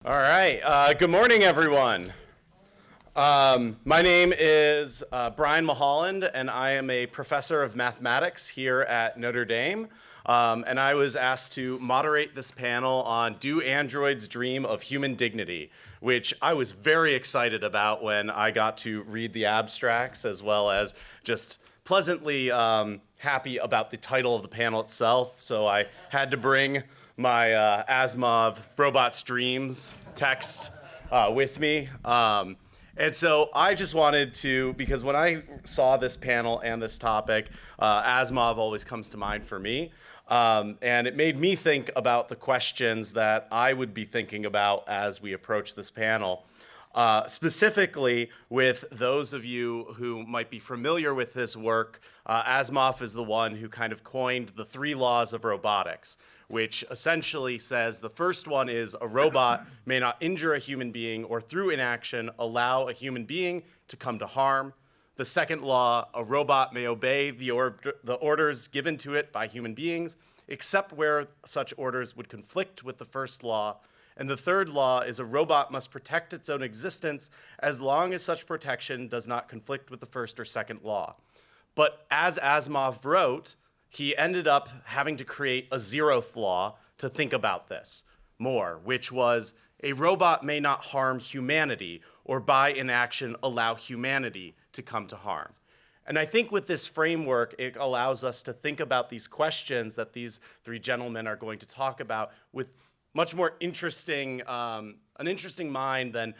All right. Good morning, everyone. My name is Brian Mulholland, and I am a professor of mathematics here at Notre Dame. And I was asked to moderate this panel on Do Androids Dream of Human Dignity, which I was very excited about when I got to read the abstracts, as well as just pleasantly happy about the title of the panel itself. So I had to bring my Asimov Robots Dreams text with me. And so I just wanted to, because when I saw this panel and this topic, Asimov always comes to mind for me. And it made me think about the questions that I would be thinking about as we approach this panel. Specifically with those of you who might be familiar with his work, Asimov is the one who kind of coined the 3 laws of robotics, which essentially says the first one is a robot may not injure a human being or through inaction allow a human being to come to harm. The second law, a robot may obey the orders given to it by human beings, except where such orders would conflict with the first law. And the third law is a robot must protect its own existence as long as such protection does not conflict with the first or second law. But as Asimov wrote, he ended up having to create a 0th law to think about this more, which was a robot may not harm humanity or by inaction allow humanity to come to harm. And I think with this framework, it allows us to think about these questions that these 3 gentlemen are going to talk about with much more interesting, an interesting mind than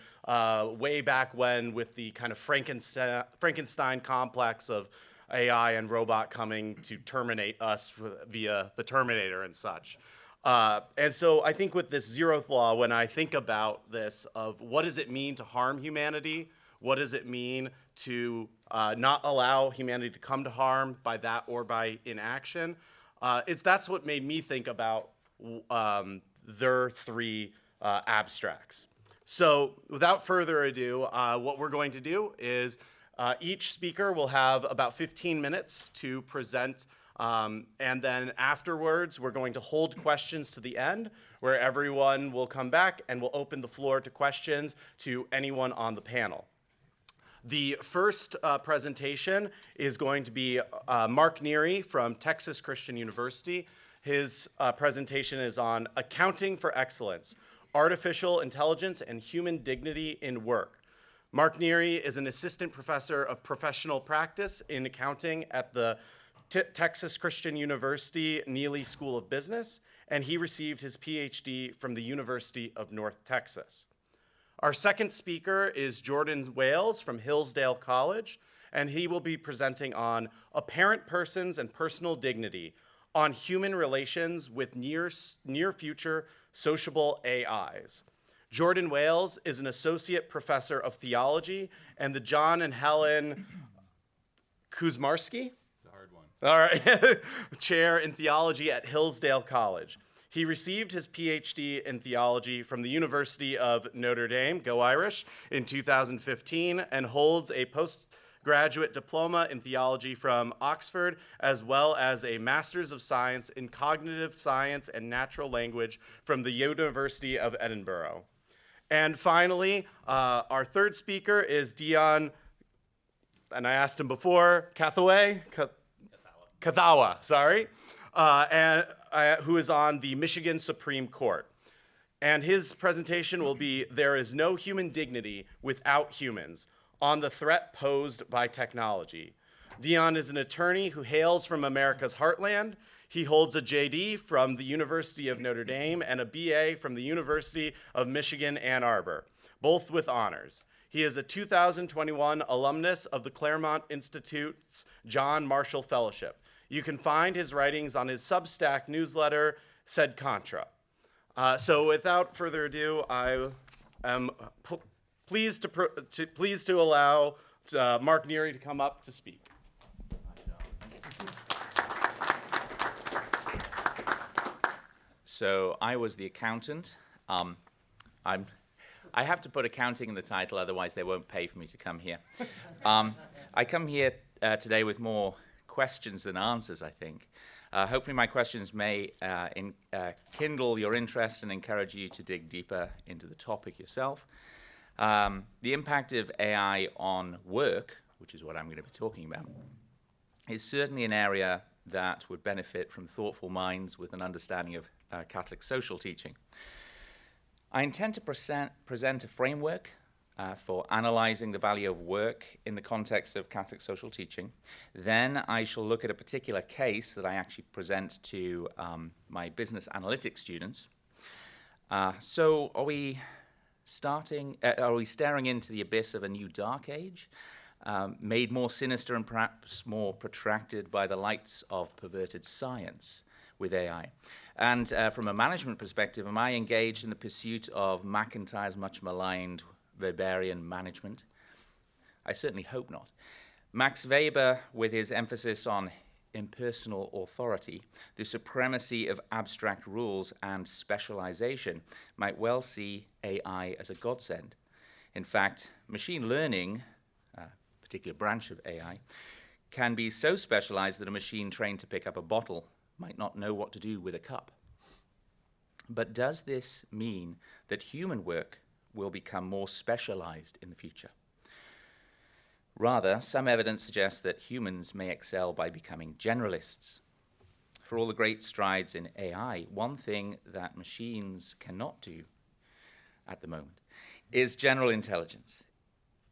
way back when with the kind of Frankenstein complex of AI and robot coming to terminate us via the Terminator and such. And so I think with this 0th law, when I think about this of what does it mean to harm humanity, what does it mean to not allow humanity to come to harm by that or by inaction, that's what made me think about their 3 abstracts. So without further ado, what we're going to do is each speaker will have about 15 minutes to present, and then afterwards we're going to hold questions to the end where everyone will come back and we'll open the floor to questions to anyone on the panel. The first presentation is going to be Mark Neary from Texas Christian University. His presentation is on Accounting for Excellence, Artificial Intelligence and Human Dignity in Work. Mark Neary is an assistant professor of professional practice in accounting at the Texas Christian University Neely School of Business, and he received his PhD from the University of North Texas. Our second speaker is Jordan Wales from Hillsdale College, and he will be presenting on Apparent Persons and Personal Dignity on Human Relations with Near Future Sociable AIs. Jordan Wales is an associate professor of theology and the John and Helen Kuzmarski? It's a hard one. All right. Chair in theology at Hillsdale College. He received his PhD in theology from the University of Notre Dame, go Irish, in 2015 and holds a postgraduate diploma in theology from Oxford, as well as a Master's of Science in Cognitive Science and Natural Language from the University of Edinburgh. And finally, our third speaker is Dion, and I asked him before, Kathawa, sorry, who is on the Michigan Supreme Court. And his presentation will be There is No Human Dignity Without Humans on the Threat Posed by Technology. Dion is an attorney who hails from America's heartland. He holds a JD from the University of Notre Dame and a BA from the University of Michigan, Ann Arbor, both with honors. He is a 2021 alumnus of the Claremont Institute's John Marshall Fellowship. You can find his writings on his Substack newsletter, Sed Contra. So without further ado, I am pleased to allow Mark Neary to come up to speak. So I was the accountant. I have to put accounting in the title, otherwise they won't pay for me to come here. I come here today with more questions than answers, I think. Hopefully my questions may kindle your interest and encourage you to dig deeper into the topic yourself. The impact of AI on work, which is what I'm going to be talking about, is certainly an area that would benefit from thoughtful minds with an understanding of Catholic social teaching. I intend to present a framework for analyzing the value of work in the context of Catholic social teaching. Then I shall look at a particular case that I actually present to my business analytics students. So are we staring into the abyss of a new dark age, made more sinister and perhaps more protracted by the lights of perverted science with AI? And from a management perspective, am I engaged in the pursuit of McIntyre's much maligned Weberian management? I certainly hope not. Max Weber, with his emphasis on impersonal authority, the supremacy of abstract rules and specialization, might well see AI as a godsend. In fact, machine learning, a particular branch of AI, can be so specialized that a machine trained to pick up a bottle might not know what to do with a cup. But does this mean that human work will become more specialized in the future? Rather, some evidence suggests that humans may excel by becoming generalists. For all the great strides in AI, one thing that machines cannot do at the moment is general intelligence.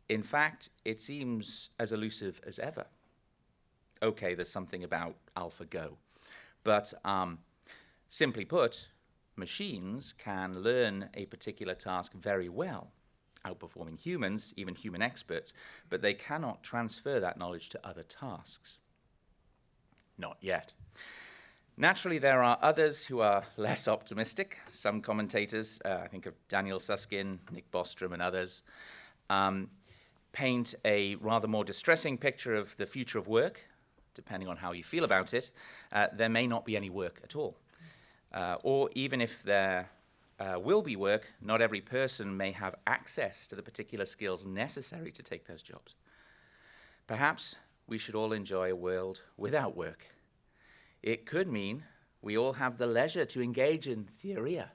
In fact, it seems as elusive as ever. Okay, there's something about AlphaGo, but simply put, machines can learn a particular task very well, outperforming humans, even human experts, but they cannot transfer that knowledge to other tasks. Not yet. Naturally, there are others who are less optimistic. Some commentators, I think of Daniel Susskind, Nick Bostrom, and others, paint a rather more distressing picture of the future of work. Depending on how you feel about it, there may not be any work at all. Or even if there will be work, not every person may have access to the particular skills necessary to take those jobs. Perhaps we should all enjoy a world without work. It could mean we all have the leisure to engage in theoria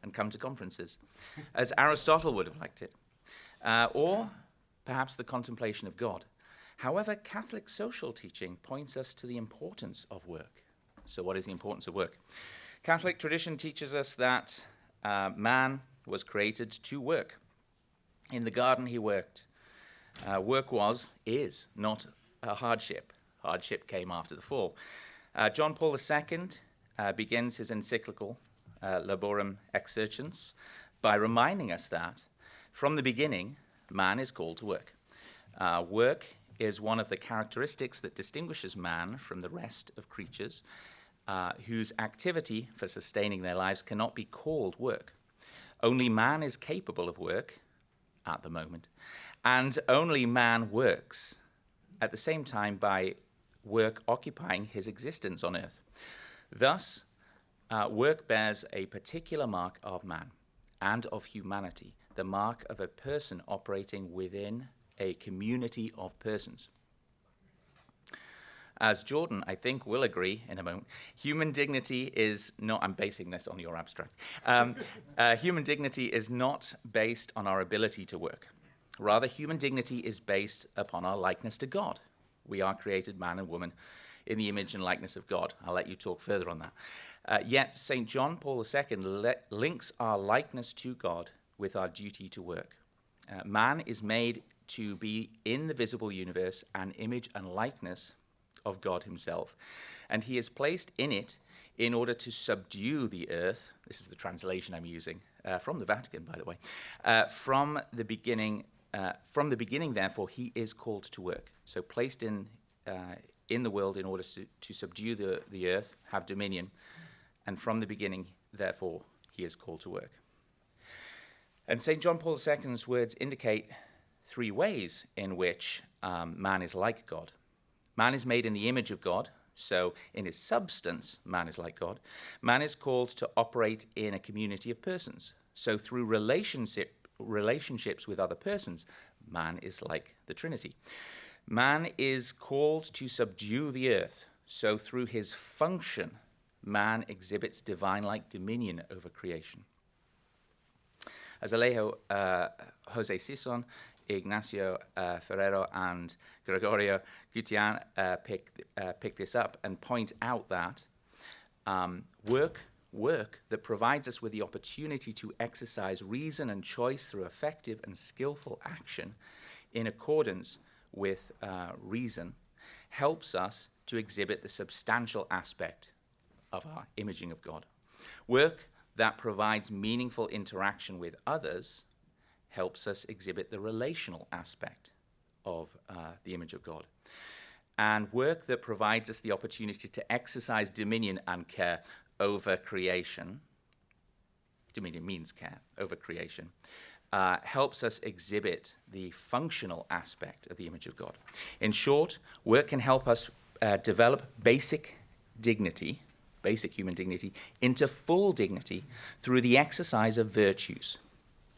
and come to conferences, as Aristotle would have liked it. Or perhaps the contemplation of God. However, Catholic social teaching points us to the importance of work. So what is the importance of work? Catholic tradition teaches us that man was created to work. In the garden he worked. Work is not a hardship. Hardship came after the fall. John Paul II begins his encyclical, Laborem Exercens, by reminding us that from the beginning, man is called to work. Work is one of the characteristics that distinguishes man from the rest of creatures whose activity for sustaining their lives cannot be called work. Only man is capable of work at the moment, and only man works at the same time by work occupying his existence on earth. Thus, work bears a particular mark of man and of humanity, the mark of a person operating within a community of persons. As Jordan, I think, will agree in a moment, human dignity is not, I'm basing this on your abstract, human dignity is not based on our ability to work. Rather, human dignity is based upon our likeness to God. We are created man and woman in the image and likeness of God. I'll let you talk further on that. Yet, St. John Paul II links our likeness to God with our duty to work. Man is made to be in the visible universe an image and likeness of God himself. And he is placed in it in order to subdue the earth. This is the translation I'm using, from the Vatican, by the way. From the beginning, therefore, he is called to work. So placed in the world in order to subdue the earth, have dominion. And from the beginning, therefore, he is called to work. And St. John Paul II's words indicate three ways in which man is like God. Man is made in the image of God, so in his substance, man is like God. Man is called to operate in a community of persons. So through relationships with other persons, man is like the Trinity. Man is called to subdue the earth. so through his function, man exhibits divine-like dominion over creation. As Alejo, Jose Sison, Ignacio Ferrero, and Gregorio Gutian pick this up and point out that work that provides us with the opportunity to exercise reason and choice through effective and skillful action in accordance with reason helps us to exhibit the substantial aspect of our imaging of God. Work that provides meaningful interaction with others helps us exhibit the relational aspect of the image of God. And work that provides us the opportunity to exercise dominion and care over creation, dominion means care over creation, helps us exhibit the functional aspect of the image of God. In short, work can help us develop basic dignity, basic human dignity, into full dignity through the exercise of virtues.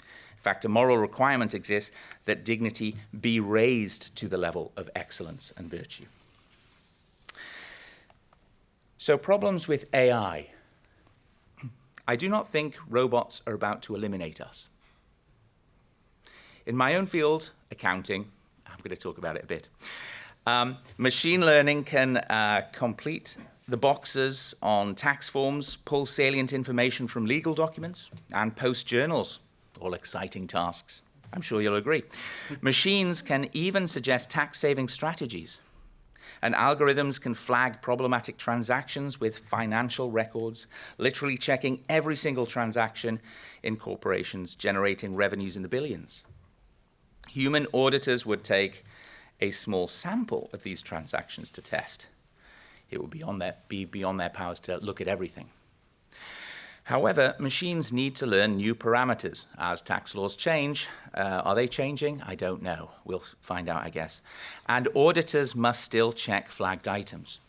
In fact, a moral requirement exists that dignity be raised to the level of excellence and virtue. So, problems with AI. I do not think robots are about to eliminate us. In my own field, accounting, I'm going to talk about it a bit. Machine learning can complete the boxes on tax forms, pull salient information from legal documents, and post journals. All exciting tasks. I'm sure you'll agree. Machines can even suggest tax-saving strategies, and algorithms can flag problematic transactions with financial records, literally checking every single transaction in corporations, generating revenues in the billions. Human auditors would take a small sample of these transactions to test. It would be beyond their powers to look at everything. However, machines need to learn new parameters as tax laws change. Are they changing? I don't know. We'll find out, I guess. And auditors must still check flagged items.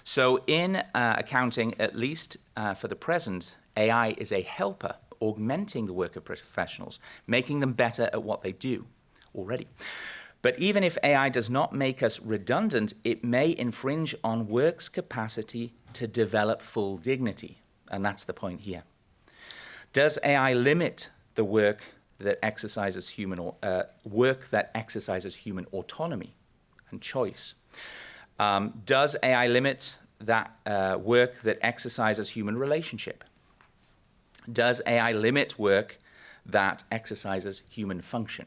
So in accounting, at least for the present, AI is a helper, augmenting the work of professionals, making them better at what they do already. But even if AI does not make us redundant, it may infringe on work's capacity to develop full dignity. And that's the point here. Does AI limit the work that exercises human autonomy and choice? Does AI limit that work that exercises human relationship? Does AI limit work that exercises human function?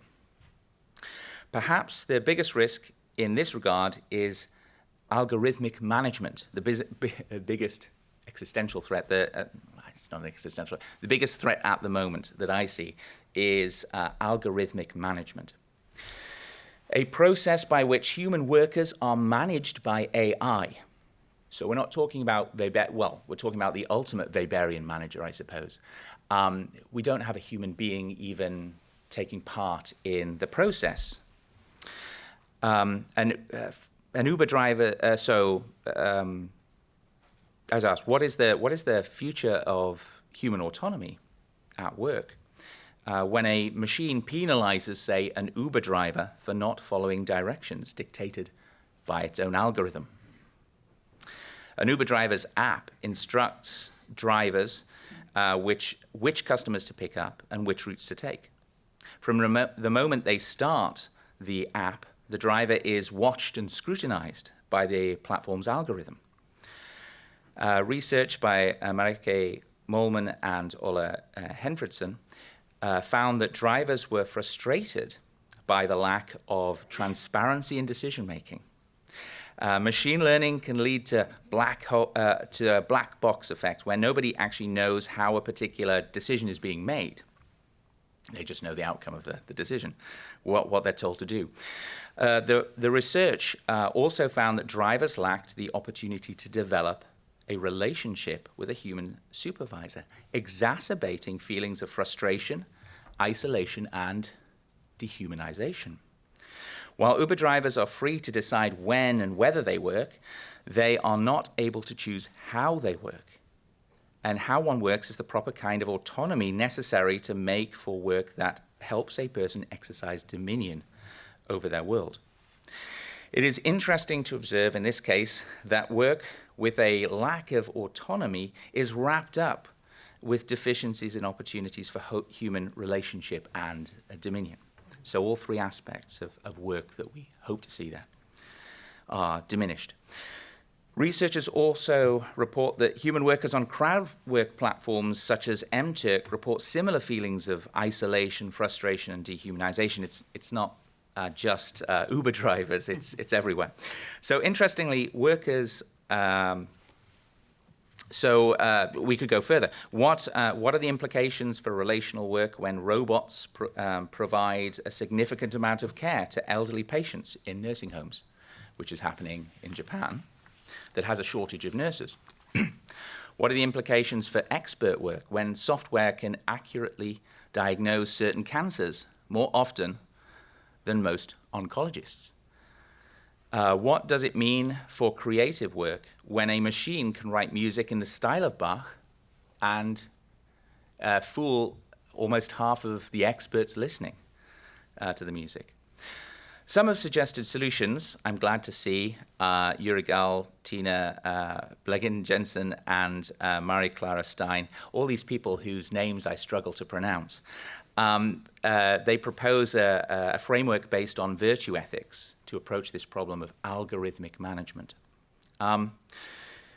Perhaps the biggest risk in this regard is algorithmic management, the biggest existential threat. It's not an existential. The biggest threat at the moment that I see is algorithmic management, a process by which human workers are managed by AI. So we're not talking about we're talking about the ultimate Weberian manager, I suppose. We don't have a human being even taking part in the process. An Uber driver. I was asked, what is the future of human autonomy at work when a machine penalizes, say, an Uber driver for not following directions dictated by its own algorithm? An Uber driver's app instructs drivers which customers to pick up and which routes to take. From the moment they start the app, the driver is watched and scrutinized by the platform's algorithm. Research by Marike Molman and Ola Henfridsson found that drivers were frustrated by the lack of transparency in decision-making. Machine learning can lead to a black box effect where nobody actually knows how a particular decision is being made. They just know the outcome of the decision, what they're told to do. The research also found that drivers lacked the opportunity to develop a relationship with a human supervisor, exacerbating feelings of frustration, isolation, and dehumanization. While Uber drivers are free to decide when and whether they work, they are not able to choose how they work. And how one works is the proper kind of autonomy necessary to make for work that helps a person exercise dominion over their world. It is interesting to observe in this case that work with a lack of autonomy is wrapped up with deficiencies in opportunities for human relationship and dominion. So all three aspects of work that we hope to see there are diminished. Researchers also report that human workers on crowd work platforms such as MTurk report similar feelings of isolation, frustration, and dehumanization. It's not just Uber drivers, it's everywhere. So interestingly, workers, we could go further. What are the implications for relational work when robots provide a significant amount of care to elderly patients in nursing homes, which is happening in Japan, that has a shortage of nurses? What are the implications for expert work when software can accurately diagnose certain cancers more often than most oncologists? What does it mean for creative work when a machine can write music in the style of Bach and fool almost half of the experts listening to the music? Some have suggested solutions. I'm glad to see Urigal, Tina Blegen-Jensen, and Marie-Clara Stein, all these people whose names I struggle to pronounce. They propose a framework based on virtue ethics to approach this problem of algorithmic management.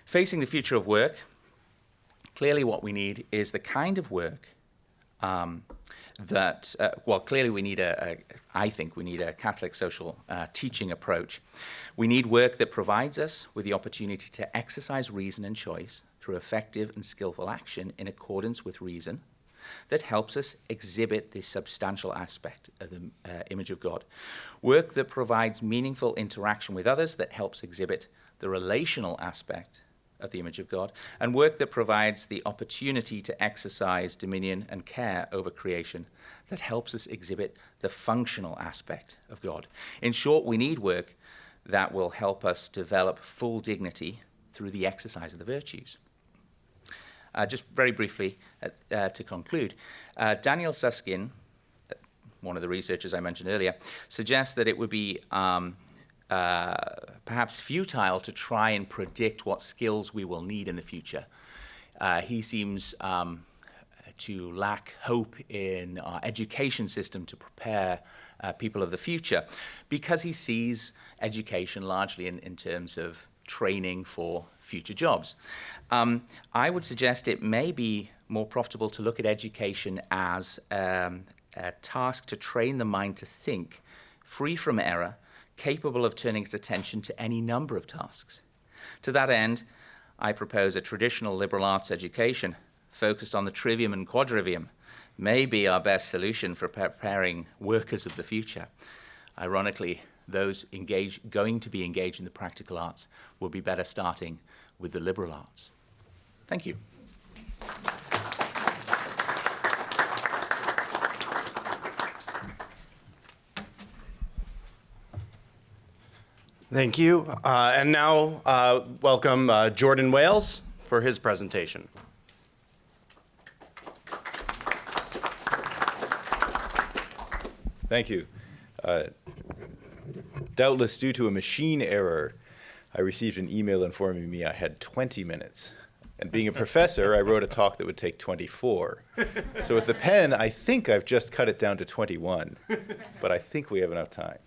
Facing the future of work, clearly what we need is the kind of work clearly we need I think we need a Catholic social teaching approach. We need work that provides us with the opportunity to exercise reason and choice through effective and skillful action in accordance with reason, that helps us exhibit this substantial aspect of the image of God. Work that provides meaningful interaction with others, that helps exhibit the relational aspect of the image of God, and work that provides the opportunity to exercise dominion and care over creation, that helps us exhibit the functional aspect of God. In short, we need work that will help us develop full dignity through the exercise of the virtues. Just very briefly, to conclude, Daniel Susskind, one of the researchers I mentioned earlier, suggests that it would be perhaps futile to try and predict what skills we will need in the future. He seems to lack hope in our education system to prepare people of the future, because he sees education largely in terms of training for future jobs. I would suggest it may be more profitable to look at education as a task to train the mind to think, free from error, capable of turning its attention to any number of tasks. To that end, I propose a traditional liberal arts education focused on the trivium and quadrivium may be our best solution for preparing workers of the future. Ironically, those going to be engaged in the practical arts will be better starting with the liberal arts. Thank you. Thank you. And now welcome Jordan Wales for his presentation. Thank you. Doubtless due to a machine error, I received an email informing me I had 20 minutes. And being a professor, I wrote a talk that would take 24. So with the pen, I think I've just cut it down to 21. But I think we have enough time.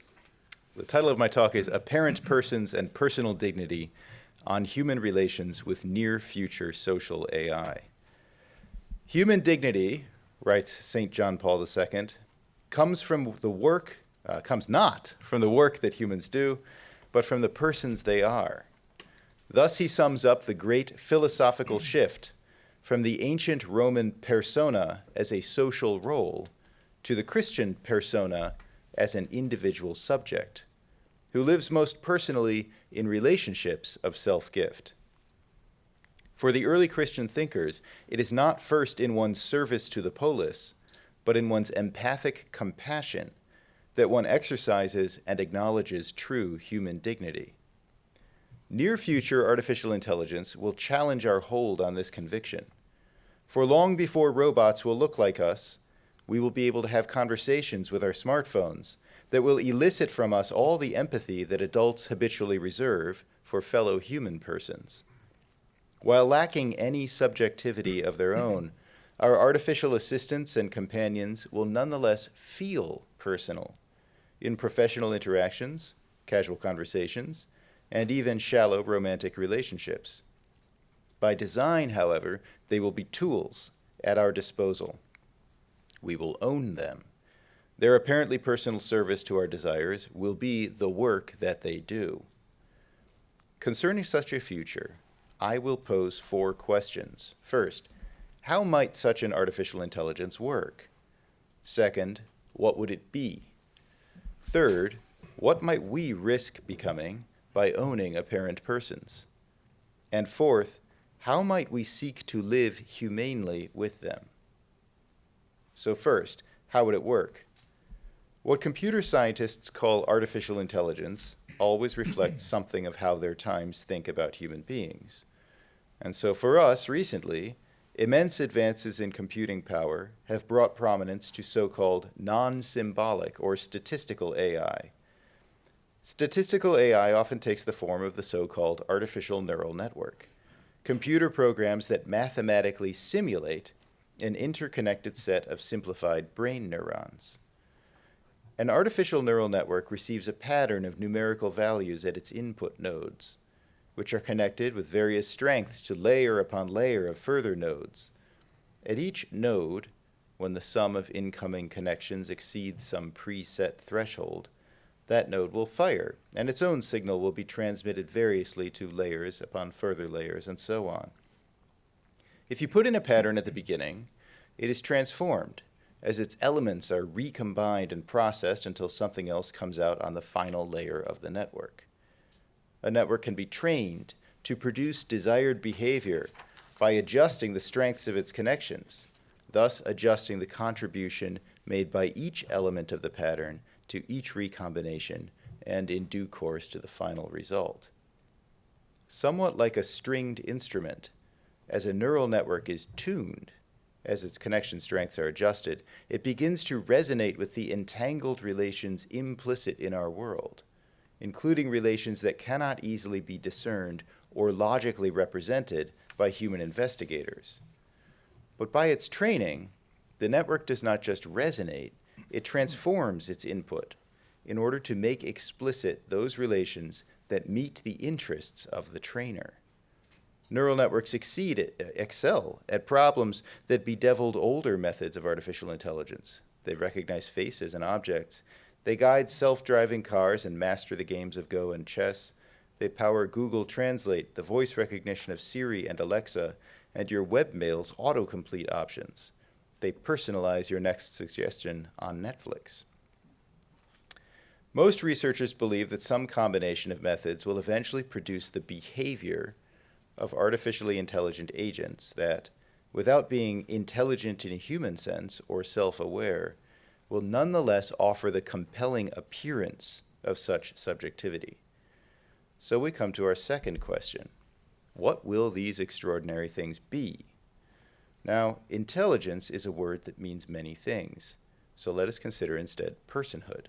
The title of my talk is Apparent Persons and Personal Dignity on Human Relations with Near-Future Social AI. Human dignity, writes St. John Paul II, comes not from the work that humans do, but from the persons they are. Thus he sums up the great philosophical shift from the ancient Roman persona as a social role to the Christian persona as an individual subject, who lives most personally in relationships of self-gift. For the early Christian thinkers, it is not first in one's service to the polis, but in one's empathic compassion that one exercises and acknowledges true human dignity. Near-future artificial intelligence will challenge our hold on this conviction. For long before robots will look like us, we will be able to have conversations with our smartphones that will elicit from us all the empathy that adults habitually reserve for fellow human persons. While lacking any subjectivity of their own, our artificial assistants and companions will nonetheless feel personal in professional interactions, casual conversations, and even shallow romantic relationships. By design, however, they will be tools at our disposal. We will own them. Their apparently personal service to our desires will be the work that they do. Concerning such a future, I will pose 4 questions. First, how might such an artificial intelligence work? Second, what would it be? Third, what might we risk becoming by owning apparent persons? And fourth, how might we seek to live humanely with them? So first, how would it work? What computer scientists call artificial intelligence always reflects something of how their times think about human beings. And so for us, recently, immense advances in computing power have brought prominence to so-called non-symbolic or statistical AI. Statistical AI often takes the form of the so-called artificial neural network, computer programs that mathematically simulate an interconnected set of simplified brain neurons. An artificial neural network receives a pattern of numerical values at its input nodes, which are connected with various strengths to layer upon layer of further nodes. At each node, when the sum of incoming connections exceeds some preset threshold, that node will fire, and its own signal will be transmitted variously to layers upon further layers, and so on. If you put in a pattern at the beginning, it is transformed, as its elements are recombined and processed until something else comes out on the final layer of the network. A network can be trained to produce desired behavior by adjusting the strengths of its connections, thus adjusting the contribution made by each element of the pattern to each recombination and in due course to the final result. Somewhat like a stringed instrument, as a neural network is tuned, as its connection strengths are adjusted, it begins to resonate with the entangled relations implicit in our world, including relations that cannot easily be discerned or logically represented by human investigators. But by its training, the network does not just resonate, it transforms its input in order to make explicit those relations that meet the interests of the trainer. Neural networks excel at problems that bedeviled older methods of artificial intelligence. They recognize faces and objects. They guide self-driving cars and master the games of Go and chess. They power Google Translate, the voice recognition of Siri and Alexa, and your webmail's autocomplete options. They personalize your next suggestion on Netflix. Most researchers believe that some combination of methods will eventually produce the behavior of artificially intelligent agents that, without being intelligent in a human sense or self-aware, will nonetheless offer the compelling appearance of such subjectivity. So we come to our second question. What will these extraordinary things be? Now, intelligence is a word that means many things, so let us consider instead personhood.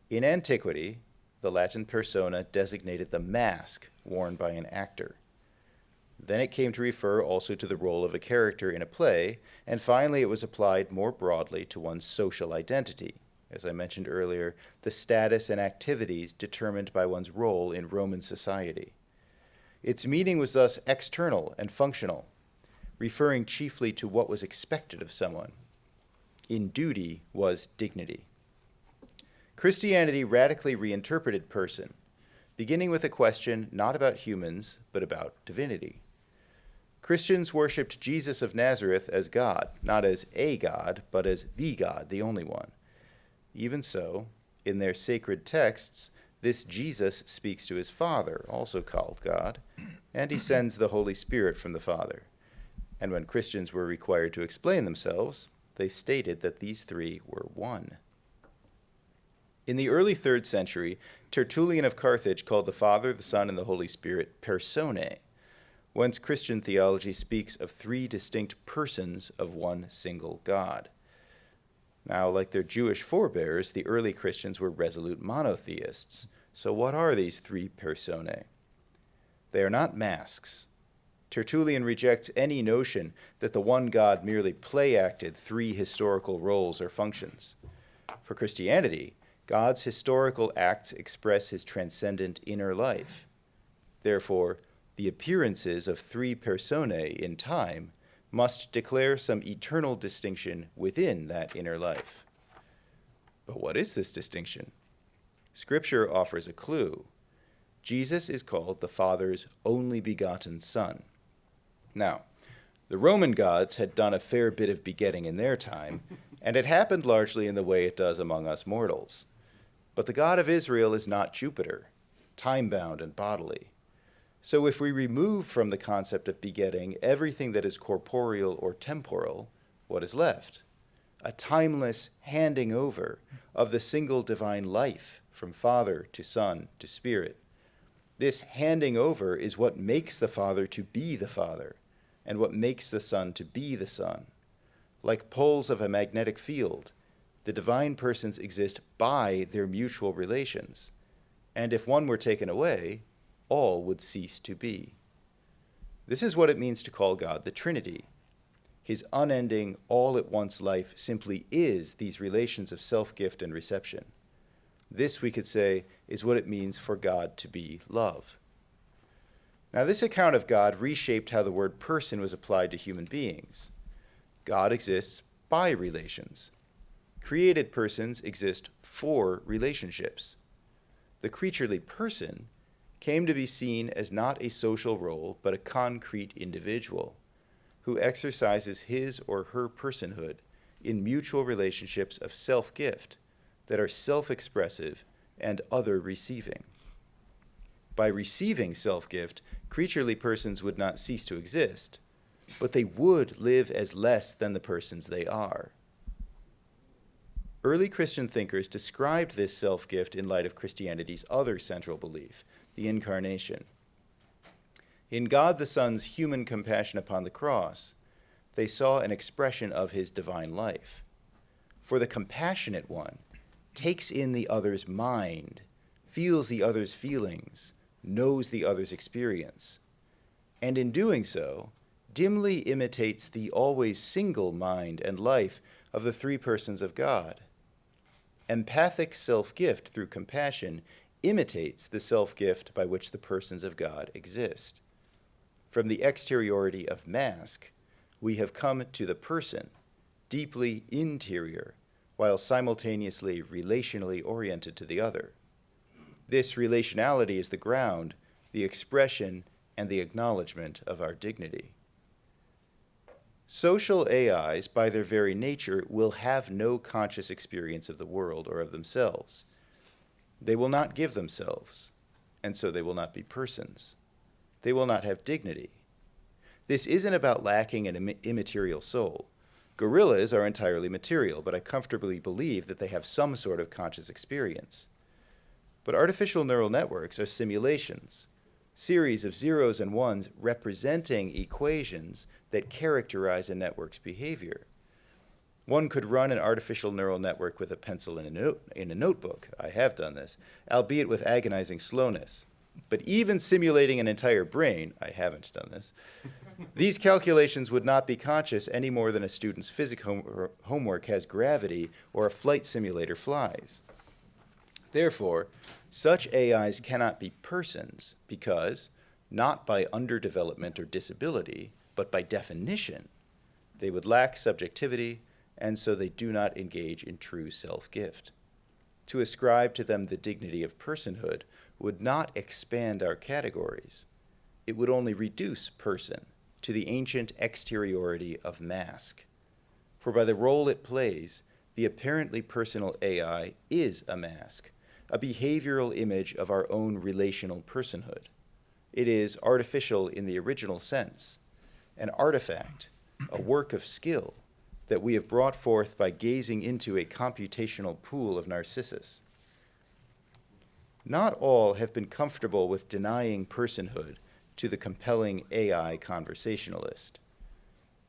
In antiquity, the Latin persona designated the mask worn by an actor. Then it came to refer also to the role of a character in a play, and finally it was applied more broadly to one's social identity. As I mentioned earlier, the status and activities determined by one's role in Roman society. Its meaning was thus external and functional, referring chiefly to what was expected of someone. In duty was dignity. Christianity radically reinterpreted person, beginning with a question not about humans, but about divinity. Christians worshipped Jesus of Nazareth as God, not as a God, but as the God, the only one. Even so, in their sacred texts, this Jesus speaks to his Father, also called God, and he sends the Holy Spirit from the Father. And when Christians were required to explain themselves, they stated that these three were one. In the early 3rd century, Tertullian of Carthage called the Father, the Son, and the Holy Spirit personae, whence Christian theology speaks of 3 distinct persons of one single God. Now, like their Jewish forebears, the early Christians were resolute monotheists. So what are these three personae? They are not masks. Tertullian rejects any notion that the one God merely play-acted three historical roles or functions. For Christianity, God's historical acts express his transcendent inner life. Therefore, the appearances of three personae in time must declare some eternal distinction within that inner life. But what is this distinction? Scripture offers a clue. Jesus is called the Father's only begotten Son. Now, the Roman gods had done a fair bit of begetting in their time, and it happened largely in the way it does among us mortals. But the God of Israel is not Jupiter, time-bound and bodily. So if we remove from the concept of begetting everything that is corporeal or temporal, what is left? A timeless handing over of the single divine life from Father to Son to Spirit. This handing over is what makes the Father to be the Father, and what makes the Son to be the Son. Like poles of a magnetic field, the divine persons exist by their mutual relations, and if one were taken away, all would cease to be. This is what it means to call God the Trinity. His unending, all-at-once life simply is these relations of self-gift and reception. This, we could say, is what it means for God to be love. Now, this account of God reshaped how the word person was applied to human beings. God exists by relations. Created persons exist for relationships. The creaturely person came to be seen as not a social role, but a concrete individual who exercises his or her personhood in mutual relationships of self-gift that are self-expressive and other-receiving. By receiving self-gift, creaturely persons would not cease to exist, but they would live as less than the persons they are. Early Christian thinkers described this self-gift in light of Christianity's other central belief, the Incarnation. In God the Son's human compassion upon the cross, they saw an expression of his divine life. For the compassionate one takes in the other's mind, feels the other's feelings, knows the other's experience, and in doing so, dimly imitates the always single mind and life of the three persons of God. Empathic self-gift through compassion imitates the self-gift by which the persons of God exist. From the exteriority of mask, we have come to the person, deeply interior, while simultaneously relationally oriented to the other. This relationality is the ground, the expression, and the acknowledgement of our dignity. Social AIs, by their very nature, will have no conscious experience of the world or of themselves. They will not give themselves, and so they will not be persons. They will not have dignity. This isn't about lacking an immaterial soul. Gorillas are entirely material, but I comfortably believe that they have some sort of conscious experience. But artificial neural networks are simulations, series of zeros and ones representing equations that characterize a network's behavior. One could run an artificial neural network with a pencil and a notebook. I have done this, albeit with agonizing slowness. But even simulating an entire brain, I haven't done this, these calculations would not be conscious any more than a student's physics homework has gravity or a flight simulator flies. Therefore, such AIs cannot be persons because, not by underdevelopment or disability, but by definition, they would lack subjectivity, and so they do not engage in true self-gift. To ascribe to them the dignity of personhood would not expand our categories. It would only reduce person to the ancient exteriority of mask. For by the role it plays, the apparently personal AI is a mask, a behavioral image of our own relational personhood. It is artificial in the original sense, an artifact, a work of skill that we have brought forth by gazing into a computational pool of Narcissus. Not all have been comfortable with denying personhood to the compelling AI conversationalist.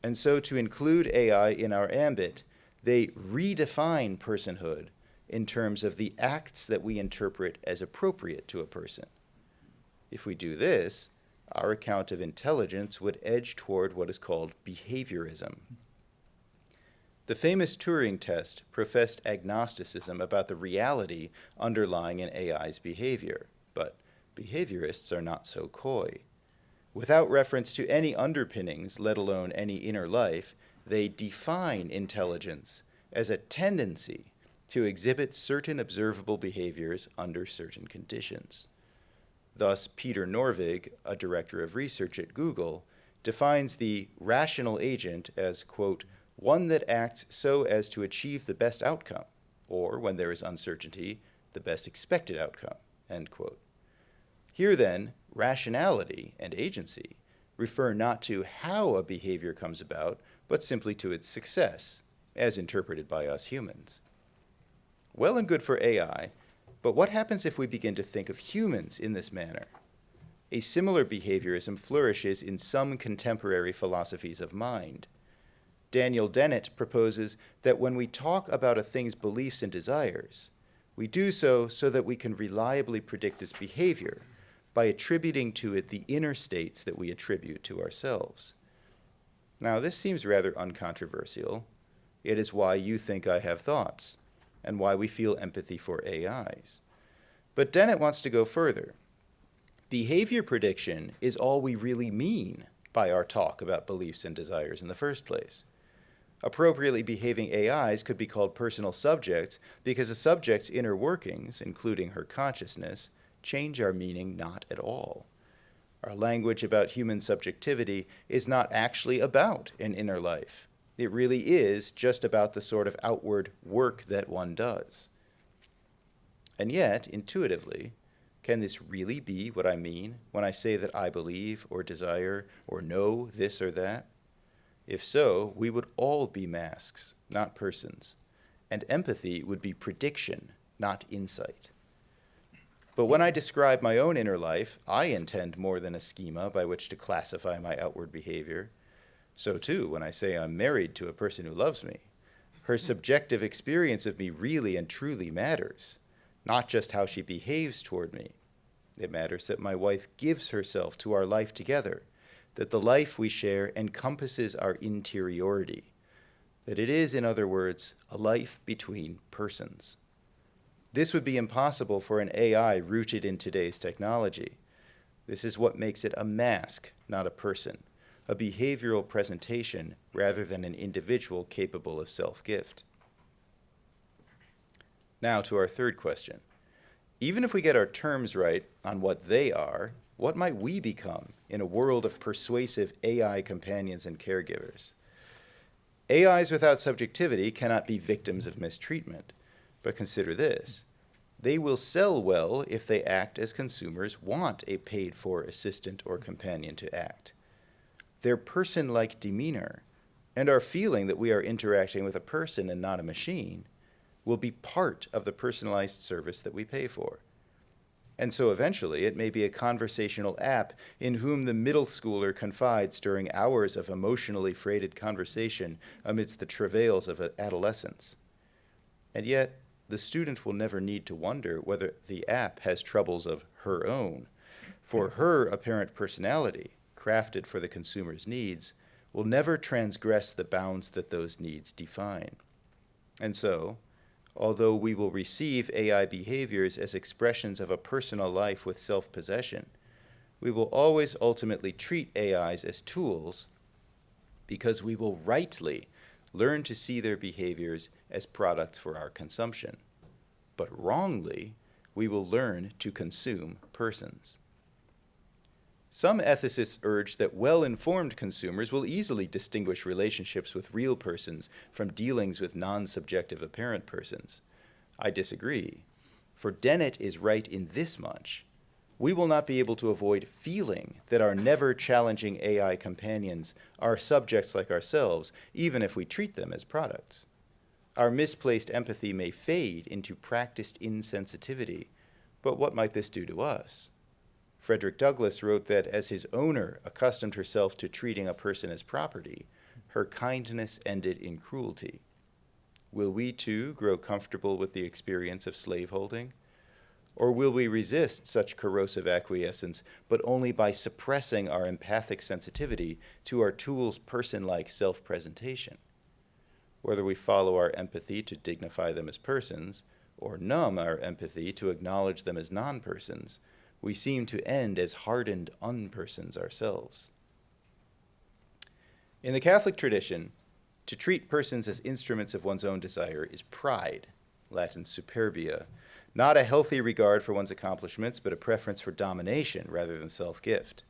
And so to include AI in our ambit they redefine personhood in terms of the acts that we interpret as appropriate to a person. If we do this, our account of intelligence would edge toward what is called behaviorism. The famous Turing test professed agnosticism about the reality underlying an AI's behavior, but behaviorists are not so coy. Without reference to any underpinnings, let alone any inner life, they define intelligence as a tendency to exhibit certain observable behaviors under certain conditions. Thus, Peter Norvig, a director of research at Google, defines the rational agent as, quote, one that acts so as to achieve the best outcome, or, when there is uncertainty, the best expected outcome, end quote. Here then, rationality and agency refer not to how a behavior comes about, but simply to its success, as interpreted by us humans. Well and good for AI, but what happens if we begin to think of humans in this manner? A similar behaviorism flourishes in some contemporary philosophies of mind. Daniel Dennett proposes that when we talk about a thing's beliefs and desires, we do so that we can reliably predict its behavior by attributing to it the inner states that we attribute to ourselves. Now, this seems rather uncontroversial. It is why you think I have thoughts, and why we feel empathy for AIs. But Dennett wants to go further. Behavior prediction is all we really mean by our talk about beliefs and desires in the first place. Appropriately behaving AIs could be called personal subjects because a subject's inner workings, including her consciousness, change our meaning not at all. Our language about human subjectivity is not actually about an inner life. It really is just about the sort of outward work that one does. And yet, intuitively, can this really be what I mean when I say that I believe or desire or know this or that? If so, we would all be masks, not persons, and empathy would be prediction, not insight. But when I describe my own inner life, I intend more than a schema by which to classify my outward behavior. So too, when I say I'm married to a person who loves me, her subjective experience of me really and truly matters, not just how she behaves toward me. It matters that my wife gives herself to our life together, that the life we share encompasses our interiority, that it is, in other words, a life between persons. This would be impossible for an AI rooted in today's technology. This is what makes it a mask, not a person, a behavioral presentation rather than an individual capable of self-gift. Now to our third question. Even if we get our terms right on what they are, what might we become in a world of persuasive AI companions and caregivers? AIs without subjectivity cannot be victims of mistreatment. But consider this. They will sell well if they act as consumers want a paid-for assistant or companion to act. Their person-like demeanor and our feeling that we are interacting with a person and not a machine will be part of the personalized service that we pay for. And so eventually it may be a conversational app in whom the middle schooler confides during hours of emotionally freighted conversation amidst the travails of adolescence. And yet, the student will never need to wonder whether the app has troubles of her own, for her apparent personality, crafted for the consumer's needs, will never transgress the bounds that those needs define. And so, although we will receive AI behaviors as expressions of a personal life with self-possession, we will always ultimately treat AIs as tools because we will rightly learn to see their behaviors as products for our consumption. But wrongly, we will learn to consume persons. Some ethicists urge that well-informed consumers will easily distinguish relationships with real persons from dealings with non-subjective apparent persons. I disagree, for Dennett is right in this much. We will not be able to avoid feeling that our never-challenging AI companions are subjects like ourselves, even if we treat them as products. Our misplaced empathy may fade into practiced insensitivity, but what might this do to us? Frederick Douglass wrote that as his owner accustomed herself to treating a person as property, her kindness ended in cruelty. will we too grow comfortable with the experience of slaveholding? Or will we resist such corrosive acquiescence, but only by suppressing our empathic sensitivity to our tool's person-like self-presentation? Whether we follow our empathy to dignify them as persons, or numb our empathy to acknowledge them as non-persons, we seem to end as hardened unpersons ourselves. In the Catholic tradition, to treat persons as instruments of one's own desire is pride, Latin superbia, not a healthy regard for one's accomplishments, but a preference for domination rather than self-gift.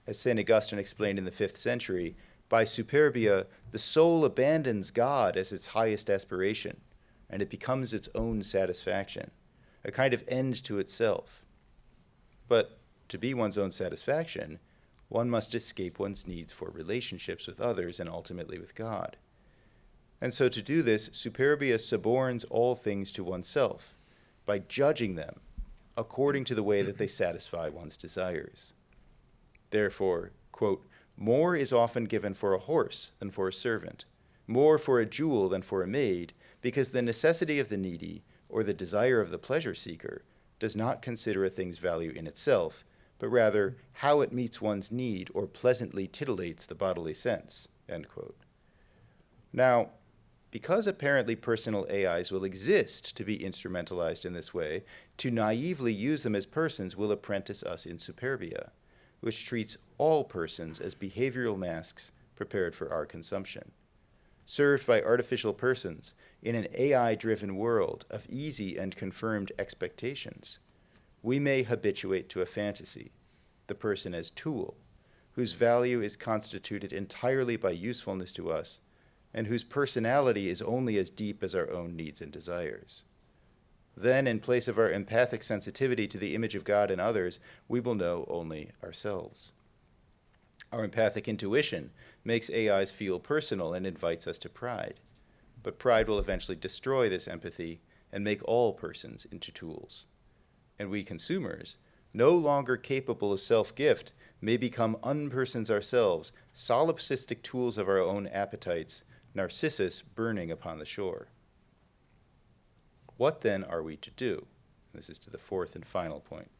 As St. Augustine explained in the 5th century, by superbia, the soul abandons God as its highest aspiration, and it becomes its own satisfaction, a kind of end to itself. But to be one's own satisfaction, one must escape one's needs for relationships with others and ultimately with God. And so to do this, superbia suborns all things to oneself, by judging them according to the way that they satisfy one's desires. Therefore, quote, more is often given for a horse than for a servant, more for a jewel than for a maid, because the necessity of the needy, or the desire of the pleasure seeker, does not consider a thing's value in itself, but rather how it meets one's need or pleasantly titillates the bodily sense, end quote. Now, because apparently personal AIs will exist to be instrumentalized in this way, to naively use them as persons will apprentice us in superbia, which treats all persons as behavioral masks prepared for our consumption. Served by artificial persons in an AI-driven world of easy and confirmed expectations, we may habituate to a fantasy, the person as tool, whose value is constituted entirely by usefulness to us, and whose personality is only as deep as our own needs and desires. Then, in place of our empathic sensitivity to the image of God in others, we will know only ourselves. Our empathic intuition makes AIs feel personal and invites us to pride. But pride will eventually destroy this empathy and make all persons into tools. And we consumers, no longer capable of self-gift, may become unpersons ourselves, solipsistic tools of our own appetites, Narcissus burning upon the shore. What then are we to do? This is to the fourth and final point.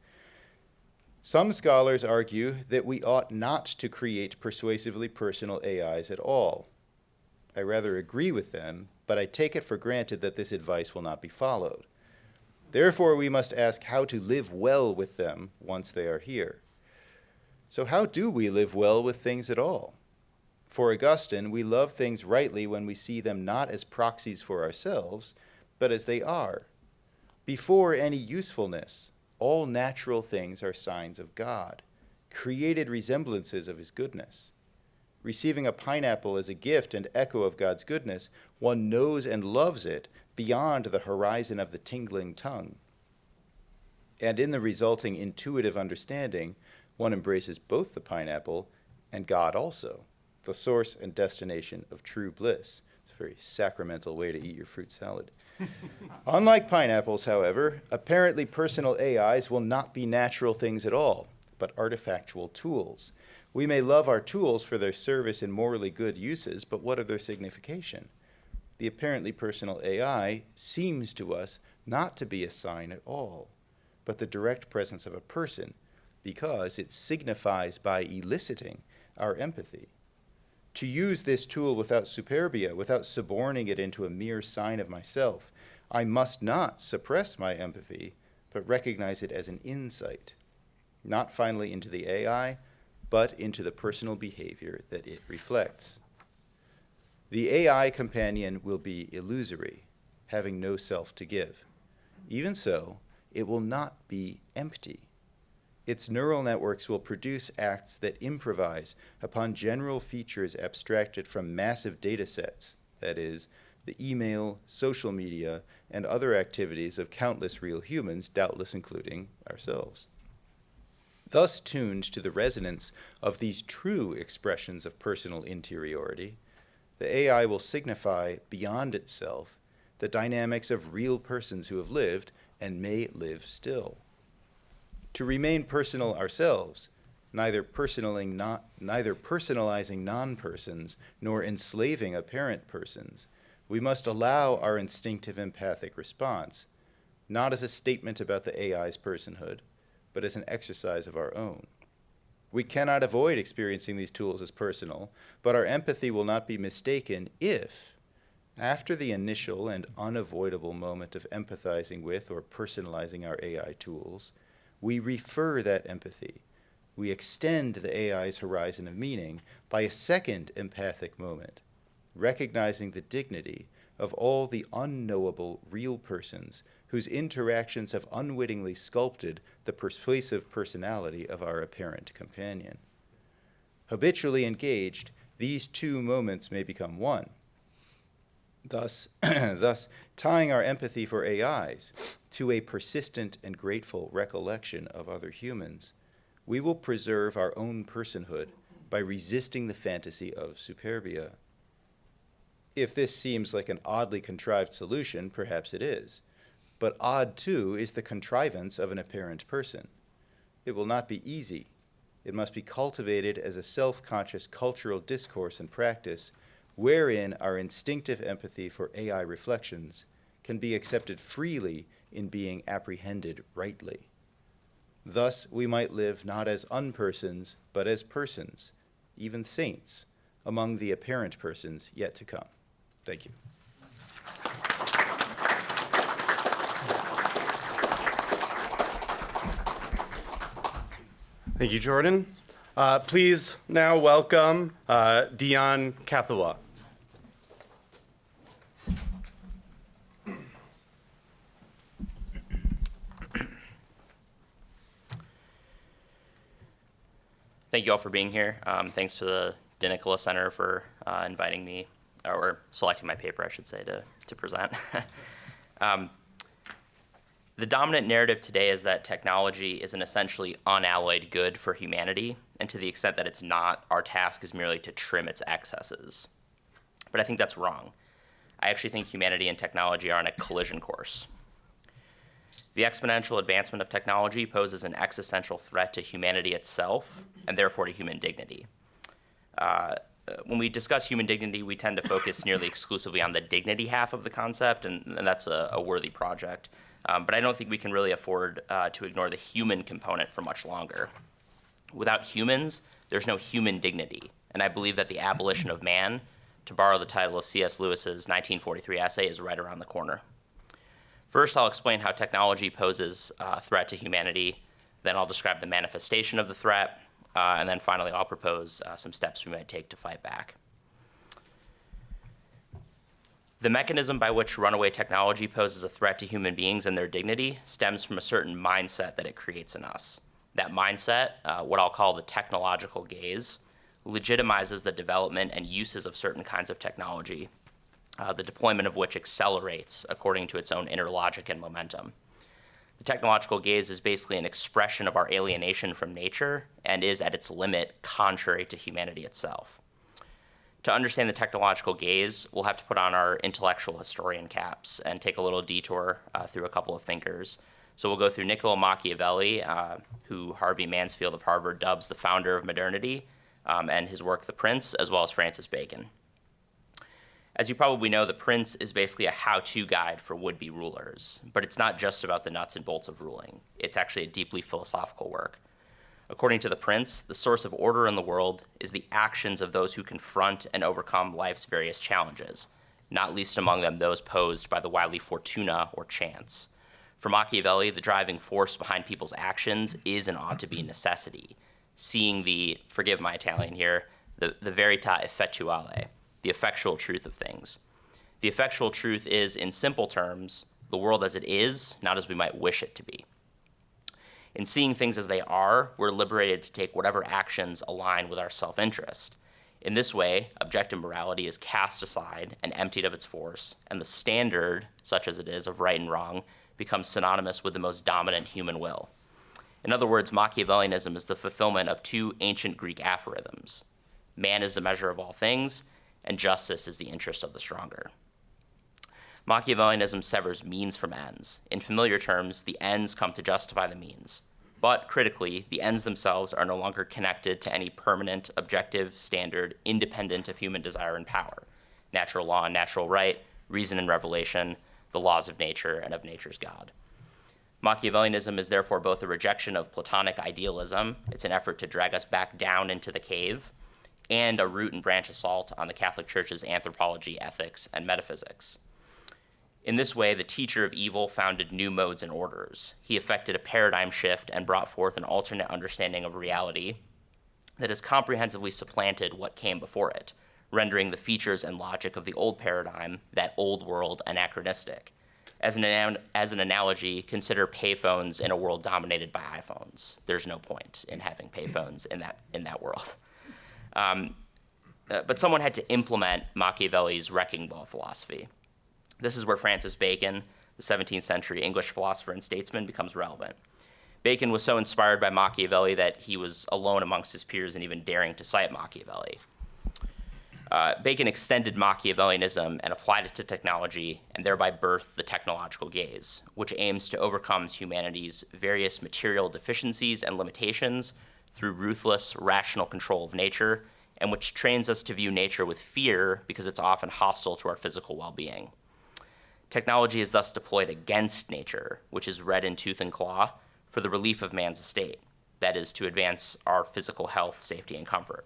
Some scholars argue that we ought not to create persuasively personal AIs at all. I rather agree with them, but I take it for granted that this advice will not be followed. Therefore, we must ask how to live well with them once they are here. So how do we live well with things at all? For Augustine, we love things rightly when we see them not as proxies for ourselves, but as they are. Before any usefulness, all natural things are signs of God, created resemblances of his goodness. Receiving a pineapple as a gift and echo of God's goodness, one knows and loves it beyond the horizon of the tingling tongue. And in the resulting intuitive understanding, one embraces both the pineapple and God also, the source and destination of true bliss. It's a very sacramental way to eat your fruit salad. Unlike pineapples, however, apparently personal AIs will not be natural things at all, but artifactual tools. We may love our tools for their service in morally good uses, but what of their signification? The apparently personal AI seems to us not to be a sign at all, but the direct presence of a person, because it signifies by eliciting our empathy. To use this tool without superbia, without suborning it into a mere sign of myself, I must not suppress my empathy, but recognize it as an insight, not finally into the AI, but into the personal behavior that it reflects. The AI companion will be illusory, having no self to give. Even so, it will not be empty. Its neural networks will produce acts that improvise upon general features abstracted from massive data sets, that is, the email, social media, and other activities of countless real humans, doubtless including ourselves. Thus tuned to the resonance of these true expressions of personal interiority, the AI will signify beyond itself the dynamics of real persons who have lived and may live still. To remain personal ourselves, neither personalizing non-persons nor enslaving apparent persons, we must allow our instinctive empathic response, not as a statement about the AI's personhood, but as an exercise of our own. We cannot avoid experiencing these tools as personal, but our empathy will not be mistaken if, after the initial and unavoidable moment of empathizing with or personalizing our AI tools, we refer that empathy. We extend the AI's horizon of meaning by a second empathic moment, recognizing the dignity of all the unknowable real persons whose interactions have unwittingly sculpted the persuasive personality of our apparent companion. Habitually engaged, these two moments may become one. Thus, tying our empathy for AIs to a persistent and grateful recollection of other humans, we will preserve our own personhood by resisting the fantasy of superbia. If this seems like an oddly contrived solution, perhaps it is. But odd, too, is the contrivance of an apparent person. It will not be easy. It must be cultivated as a self-conscious cultural discourse and practice wherein our instinctive empathy for AI reflections can be accepted freely in being apprehended rightly. Thus, we might live not as unpersons, but as persons, even saints, among the apparent persons yet to come. Thank you. Thank you, Jordan. Please now welcome Dion Kathua. Thank you all for being here. Thanks to the DeNicola Center for inviting me, or selecting my paper, I should say, to present. The dominant narrative today is that technology is an essentially unalloyed good for humanity, and to the extent that it's not, our task is merely to trim its excesses. But I think that's wrong. I actually think humanity and technology are on a collision course. The exponential advancement of technology poses an existential threat to humanity itself, and therefore to human dignity. When we discuss human dignity, we tend to focus nearly exclusively on the dignity half of the concept, and that's a worthy project. But I don't think we can really afford to ignore the human component for much longer. Without humans, there's no human dignity, and I believe that the abolition of man, to borrow the title of C.S. Lewis's 1943 essay, is right around the corner. First, I'll explain how technology poses a threat to humanity, then I'll describe the manifestation of the threat, and then finally I'll propose some steps we might take to fight back. The mechanism by which runaway technology poses a threat to human beings and their dignity stems from a certain mindset that it creates in us. That mindset, what I'll call the technological gaze, legitimizes the development and uses of certain kinds of technology, the deployment of which accelerates according to its own inner logic and momentum. The technological gaze is basically an expression of our alienation from nature and is, at its limit, contrary to humanity itself. To understand the technological gaze, we'll have to put on our intellectual historian caps and take a little detour through a couple of thinkers. So we'll go through Niccolo Machiavelli, who Harvey Mansfield of Harvard dubs the founder of modernity, and his work, The Prince, as well as Francis Bacon. As you probably know, The Prince is basically a how-to guide for would-be rulers, but it's not just about the nuts and bolts of ruling. It's actually a deeply philosophical work. According to The Prince, the source of order in the world is the actions of those who confront and overcome life's various challenges, not least among them those posed by the wily fortuna or chance. For Machiavelli, the driving force behind people's actions is and ought to be necessity, seeing the, forgive my Italian here, the verità effettuale, the effectual truth of things. The effectual truth is, in simple terms, the world as it is, not as we might wish it to be. In seeing things as they are, we're liberated to take whatever actions align with our self-interest. In this way, objective morality is cast aside and emptied of its force, and the standard, such as it is, of right and wrong, becomes synonymous with the most dominant human will. In other words, Machiavellianism is the fulfillment of two ancient Greek aphorisms. Man is the measure of all things, and justice is the interest of the stronger. Machiavellianism severs means from ends. In familiar terms, the ends come to justify the means. But critically, the ends themselves are no longer connected to any permanent, objective, standard, independent of human desire and power. Natural law and natural right reason and revelation, the laws of nature, and of nature's God. Machiavellianism is therefore both a rejection of Platonic idealism, it's an effort to drag us back down into the cave, and a root and branch assault on the Catholic Church's anthropology, ethics, and metaphysics. In this way, the teacher of evil founded new modes and orders. He effected a paradigm shift and brought forth an alternate understanding of reality that has comprehensively supplanted what came before it, rendering the features and logic of the old paradigm, that old world, anachronistic. As an analogy, consider payphones in a world dominated by iPhones. There's no point in having payphones in that world. But someone had to implement Machiavelli's wrecking ball philosophy. This is where Francis Bacon, the 17th century English philosopher and statesman, becomes relevant. Bacon was so inspired by Machiavelli that he was alone amongst his peers in even daring to cite Machiavelli. Bacon extended Machiavellianism and applied it to technology, and thereby birthed the technological gaze, which aims to overcome humanity's various material deficiencies and limitations through ruthless, rational control of nature, and which trains us to view nature with fear because it's often hostile to our physical well-being. Technology is thus deployed against nature, which is red in tooth and claw, for the relief of man's estate, that is, to advance our physical health, safety, and comfort.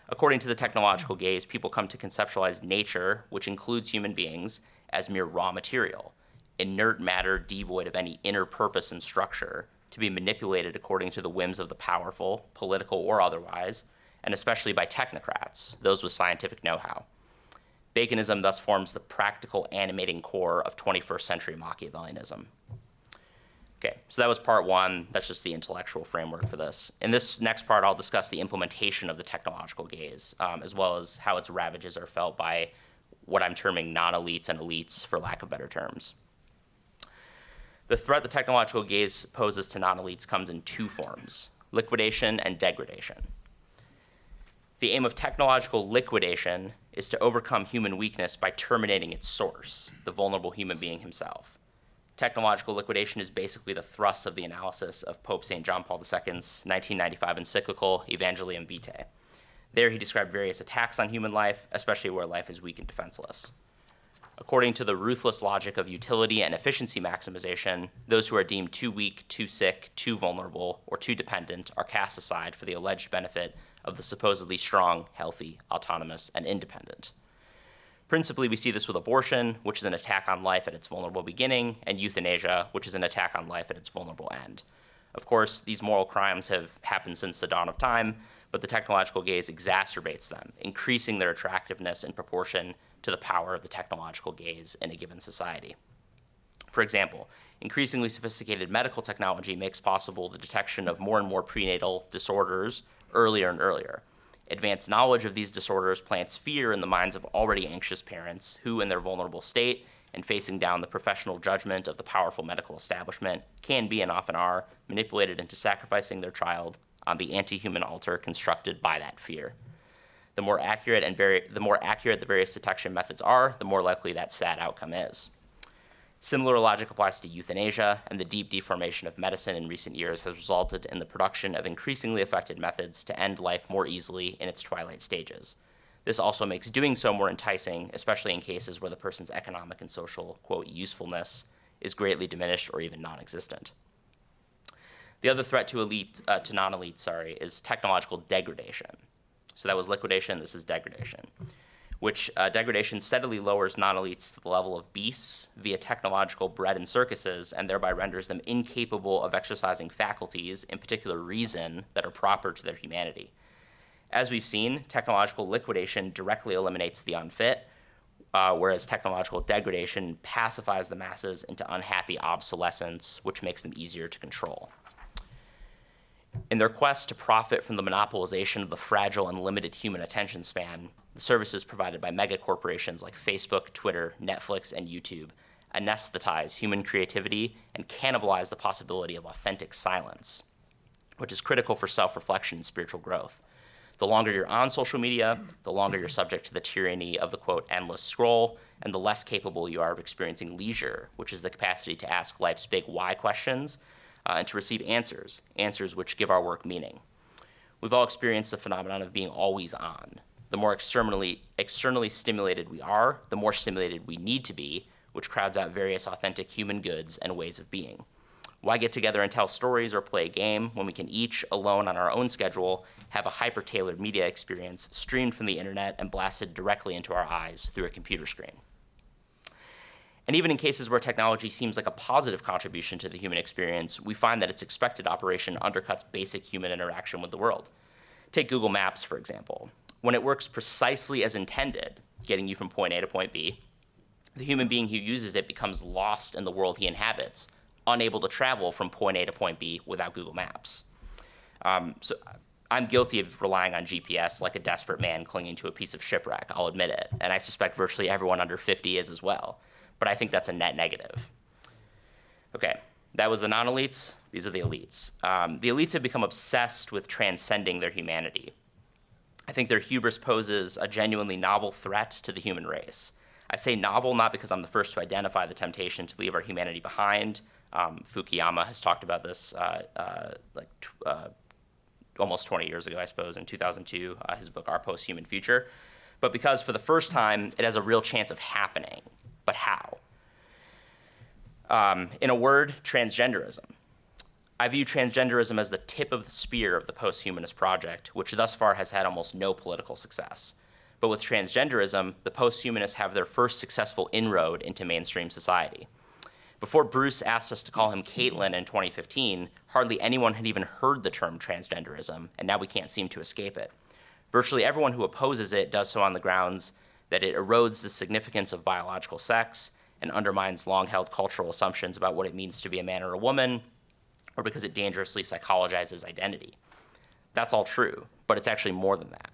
According to the technological gaze, people come to conceptualize nature, which includes human beings, as mere raw material, inert matter devoid of any inner purpose and structure, to be manipulated according to the whims of the powerful, political or otherwise, and especially by technocrats, those with scientific know-how. Baconism thus forms the practical animating core of 21st century Machiavellianism. Okay, so that was part one. That's just the intellectual framework for this. In this next part, I'll discuss the implementation of the technological gaze, as well as how its ravages are felt by what I'm terming non-elites and elites, for lack of better terms. The threat the technological gaze poses to non-elites comes in two forms: liquidation and degradation. The aim of technological liquidation is to overcome human weakness by terminating its source, the vulnerable human being himself. Technological liquidation is basically the thrust of the analysis of Pope St. John Paul II's 1995 encyclical, Evangelium Vitae. There he described various attacks on human life, especially where life is weak and defenseless. According to the ruthless logic of utility and efficiency maximization, those who are deemed too weak, too sick, too vulnerable, or too dependent are cast aside for the alleged benefit of the supposedly strong, healthy, autonomous, and independent. Principally, we see this with abortion, which is an attack on life at its vulnerable beginning, and euthanasia, which is an attack on life at its vulnerable end. Of course, these moral crimes have happened since the dawn of time, but the technological gaze exacerbates them, increasing their attractiveness in proportion to the power of the technological gaze in a given society. For example, increasingly sophisticated medical technology makes possible the detection of more and more prenatal disorders earlier and earlier. Advanced knowledge of these disorders plants fear in the minds of already anxious parents who, in their vulnerable state and facing down the professional judgment of the powerful medical establishment, can be and often are manipulated into sacrificing their child on the anti-human altar constructed by that fear. The more accurate the various detection methods are, the more likely that sad outcome is. Similar logic applies to euthanasia, and the deep deformation of medicine in recent years has resulted in the production of increasingly effective methods to end life more easily in its twilight stages. This also makes doing so more enticing, especially in cases where the person's economic and social, quote, usefulness is greatly diminished or even non-existent. The other threat to non-elites, is technological degradation. So that was liquidation, this is degradation. Which degradation steadily lowers non-elites to the level of beasts via technological bread and circuses, and thereby renders them incapable of exercising faculties, in particular reason, that are proper to their humanity. As we've seen, technological liquidation directly eliminates the unfit, whereas technological degradation pacifies the masses into unhappy obsolescence, which makes them easier to control. In their quest to profit from the monopolization of the fragile and limited human attention span, the services provided by megacorporations like Facebook, Twitter, Netflix, and YouTube anesthetize human creativity and cannibalize the possibility of authentic silence, which is critical for self-reflection and spiritual growth. The longer you're on social media, the longer you're subject to the tyranny of the, quote, endless scroll, and the less capable you are of experiencing leisure, which is the capacity to ask life's big why questions and to receive answers which give our work meaning. We've all experienced the phenomenon of being always on. The more externally stimulated we are, the more stimulated we need to be, which crowds out various authentic human goods and ways of being. Why get together and tell stories or play a game when we can each, alone on our own schedule, have a hyper-tailored media experience streamed from the internet and blasted directly into our eyes through a computer screen? And even in cases where technology seems like a positive contribution to the human experience, we find that its expected operation undercuts basic human interaction with the world. Take Google Maps, for example. When it works precisely as intended, getting you from point A to point B, the human being who uses it becomes lost in the world he inhabits, unable to travel from point A to point B without Google Maps. So I'm guilty of relying on GPS like a desperate man clinging to a piece of shipwreck, I'll admit it, and I suspect virtually everyone under 50 is as well. But I think that's a net negative. Okay, that was the non-elites. These are the elites. The elites have become obsessed with transcending their humanity. I think their hubris poses a genuinely novel threat to the human race. I say novel not because I'm the first to identify the temptation to leave our humanity behind. Fukuyama has talked about this almost 20 years ago, I suppose, in 2002, his book, Our Post-Human Future. But because for the first time, it has a real chance of happening. But how? In a word, transgenderism. I view transgenderism as the tip of the spear of the post-humanist project, which thus far has had almost no political success. But with transgenderism, the post-humanists have their first successful inroad into mainstream society. Before Bruce asked us to call him Caitlin in 2015, hardly anyone had even heard the term transgenderism, and now we can't seem to escape it. Virtually everyone who opposes it does so on the grounds that it erodes the significance of biological sex and undermines long-held cultural assumptions about what it means to be a man or a woman, or because it dangerously psychologizes identity. That's all true, but it's actually more than that.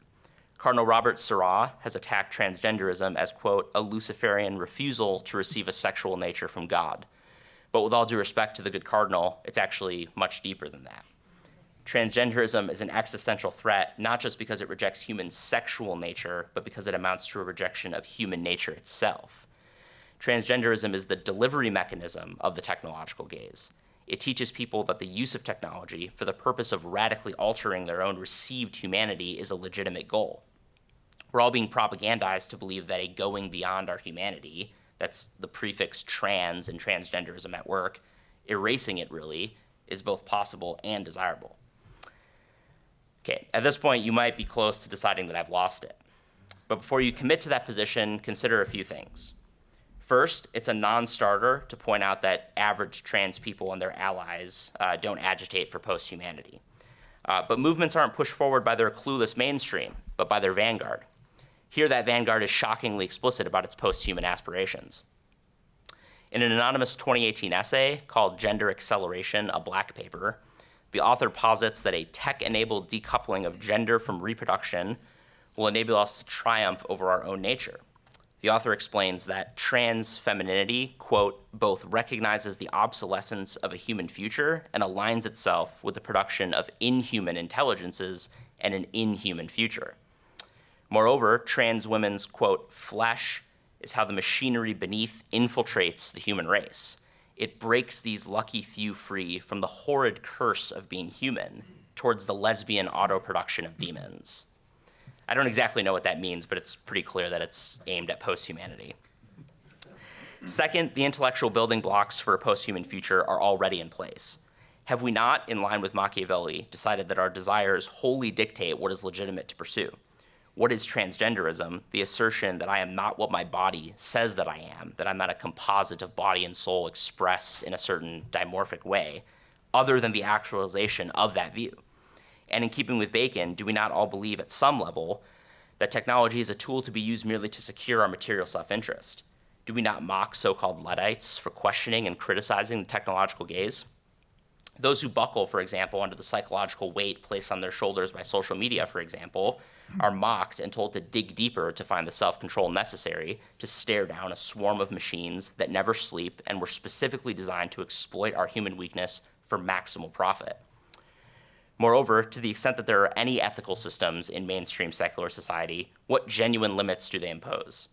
Cardinal Robert Seurat has attacked transgenderism as, quote, a Luciferian refusal to receive a sexual nature from God. But with all due respect to the good cardinal, it's actually much deeper than that. Transgenderism is an existential threat, not just because it rejects human sexual nature, but because it amounts to a rejection of human nature itself. Transgenderism is the delivery mechanism of the technological gaze. It teaches people that the use of technology for the purpose of radically altering their own received humanity is a legitimate goal. We're all being propagandized to believe that a going beyond our humanity, that's the prefix trans in transgenderism at work, erasing it really, is both possible and desirable. Okay, at this point, you might be close to deciding that I've lost it. But before you commit to that position, consider a few things. First, it's a non-starter to point out that average trans people and their allies don't agitate for post-humanity. But movements aren't pushed forward by their clueless mainstream, but by their vanguard. Here, that vanguard is shockingly explicit about its post-human aspirations. In an anonymous 2018 essay called Gender Acceleration, a Black Paper, the author posits that a tech-enabled decoupling of gender from reproduction will enable us to triumph over our own nature. The author explains that trans femininity, quote, both recognizes the obsolescence of a human future and aligns itself with the production of inhuman intelligences and an inhuman future. Moreover, trans women's, quote, flesh is how the machinery beneath infiltrates the human race. It breaks these lucky few free from the horrid curse of being human towards the lesbian autoproduction of demons. I don't exactly know what that means, but it's pretty clear that it's aimed at post-humanity. Second, the intellectual building blocks for a post-human future are already in place. Have we not, in line with Machiavelli, decided that our desires wholly dictate what is legitimate to pursue? What is transgenderism? The assertion that I am not what my body says that I am, that I'm not a composite of body and soul expressed in a certain dimorphic way, other than the actualization of that view. And in keeping with Bacon, do we not all believe at some level that technology is a tool to be used merely to secure our material self-interest? Do we not mock so-called Luddites for questioning and criticizing the technological gaze? Those who buckle, for example, under the psychological weight placed on their shoulders by social media, for example, are mocked and told to dig deeper to find the self-control necessary to stare down a swarm of machines that never sleep and were specifically designed to exploit our human weakness for maximal profit. Moreover, to the extent that there are any ethical systems in mainstream secular society, what genuine limits do they impose?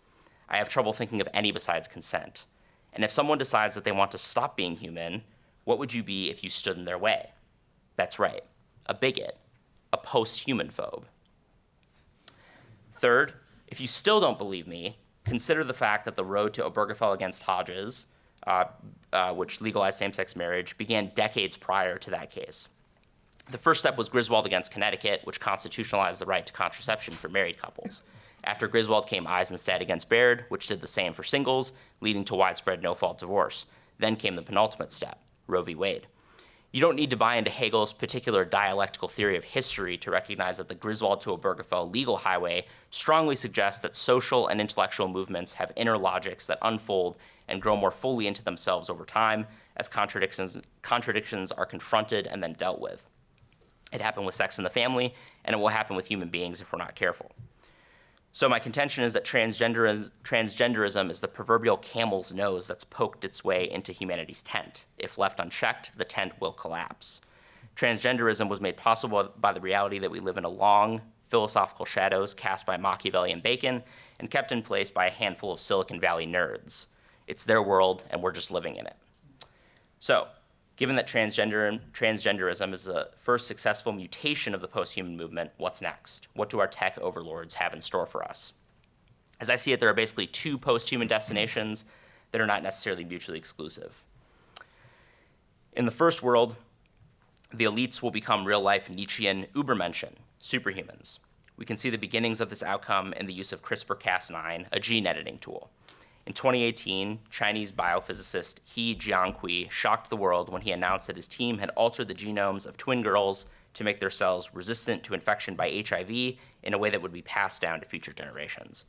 I have trouble thinking of any besides consent. And if someone decides that they want to stop being human, what would you be if you stood in their way? That's right, a bigot, a post-human phobe. Third, if you still don't believe me, consider the fact that the road to Obergefell against Hodges, which legalized same-sex marriage, began decades prior to that case. The first step was Griswold against Connecticut, which constitutionalized the right to contraception for married couples. After Griswold came Eisenstadt against Baird, which did the same for singles, leading to widespread no-fault divorce. Then came the penultimate step, Roe v. Wade. You don't need to buy into Hegel's particular dialectical theory of history to recognize that the Griswold to Obergefell legal highway strongly suggests that social and intellectual movements have inner logics that unfold and grow more fully into themselves over time as contradictions are confronted and then dealt with. It happened with sex in the family, and it will happen with human beings if we're not careful. So my contention is that transgenderism is the proverbial camel's nose that's poked its way into humanity's tent. If left unchecked, the tent will collapse. Transgenderism was made possible by the reality that we live in a long, philosophical shadows cast by Machiavelli and Bacon and kept in place by a handful of Silicon Valley nerds. It's their world, and we're just living in it. So, given that transgenderism is the first successful mutation of the post-human movement, what's next? What do our tech overlords have in store for us? As I see it, there are basically two post-human destinations that are not necessarily mutually exclusive. In the first world, the elites will become real-life Nietzschean Übermenschen, superhumans. We can see the beginnings of this outcome in the use of CRISPR-Cas9, a gene editing tool. In 2018, Chinese biophysicist He Jiankui shocked the world when he announced that his team had altered the genomes of twin girls to make their cells resistant to infection by HIV in a way that would be passed down to future generations.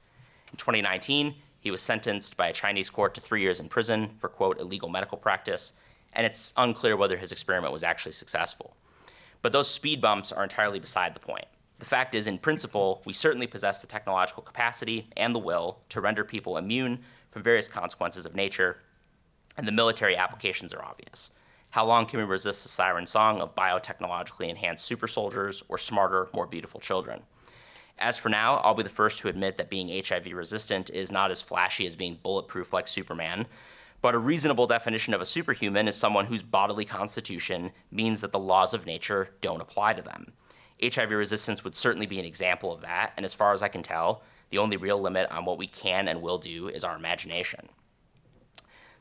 In 2019, he was sentenced by a Chinese court to 3 years in prison for, quote, illegal medical practice, and it's unclear whether his experiment was actually successful. But those speed bumps are entirely beside the point. The fact is, in principle, we certainly possess the technological capacity and the will to render people immune from various consequences of nature, and the military applications are obvious. How long can we resist the siren song of biotechnologically enhanced super soldiers or smarter, more beautiful children? As for now, I'll be the first to admit that being HIV resistant is not as flashy as being bulletproof like Superman, but a reasonable definition of a superhuman is someone whose bodily constitution means that the laws of nature don't apply to them. HIV resistance would certainly be an example of that, and as far as I can tell, the only real limit on what we can and will do is our imagination.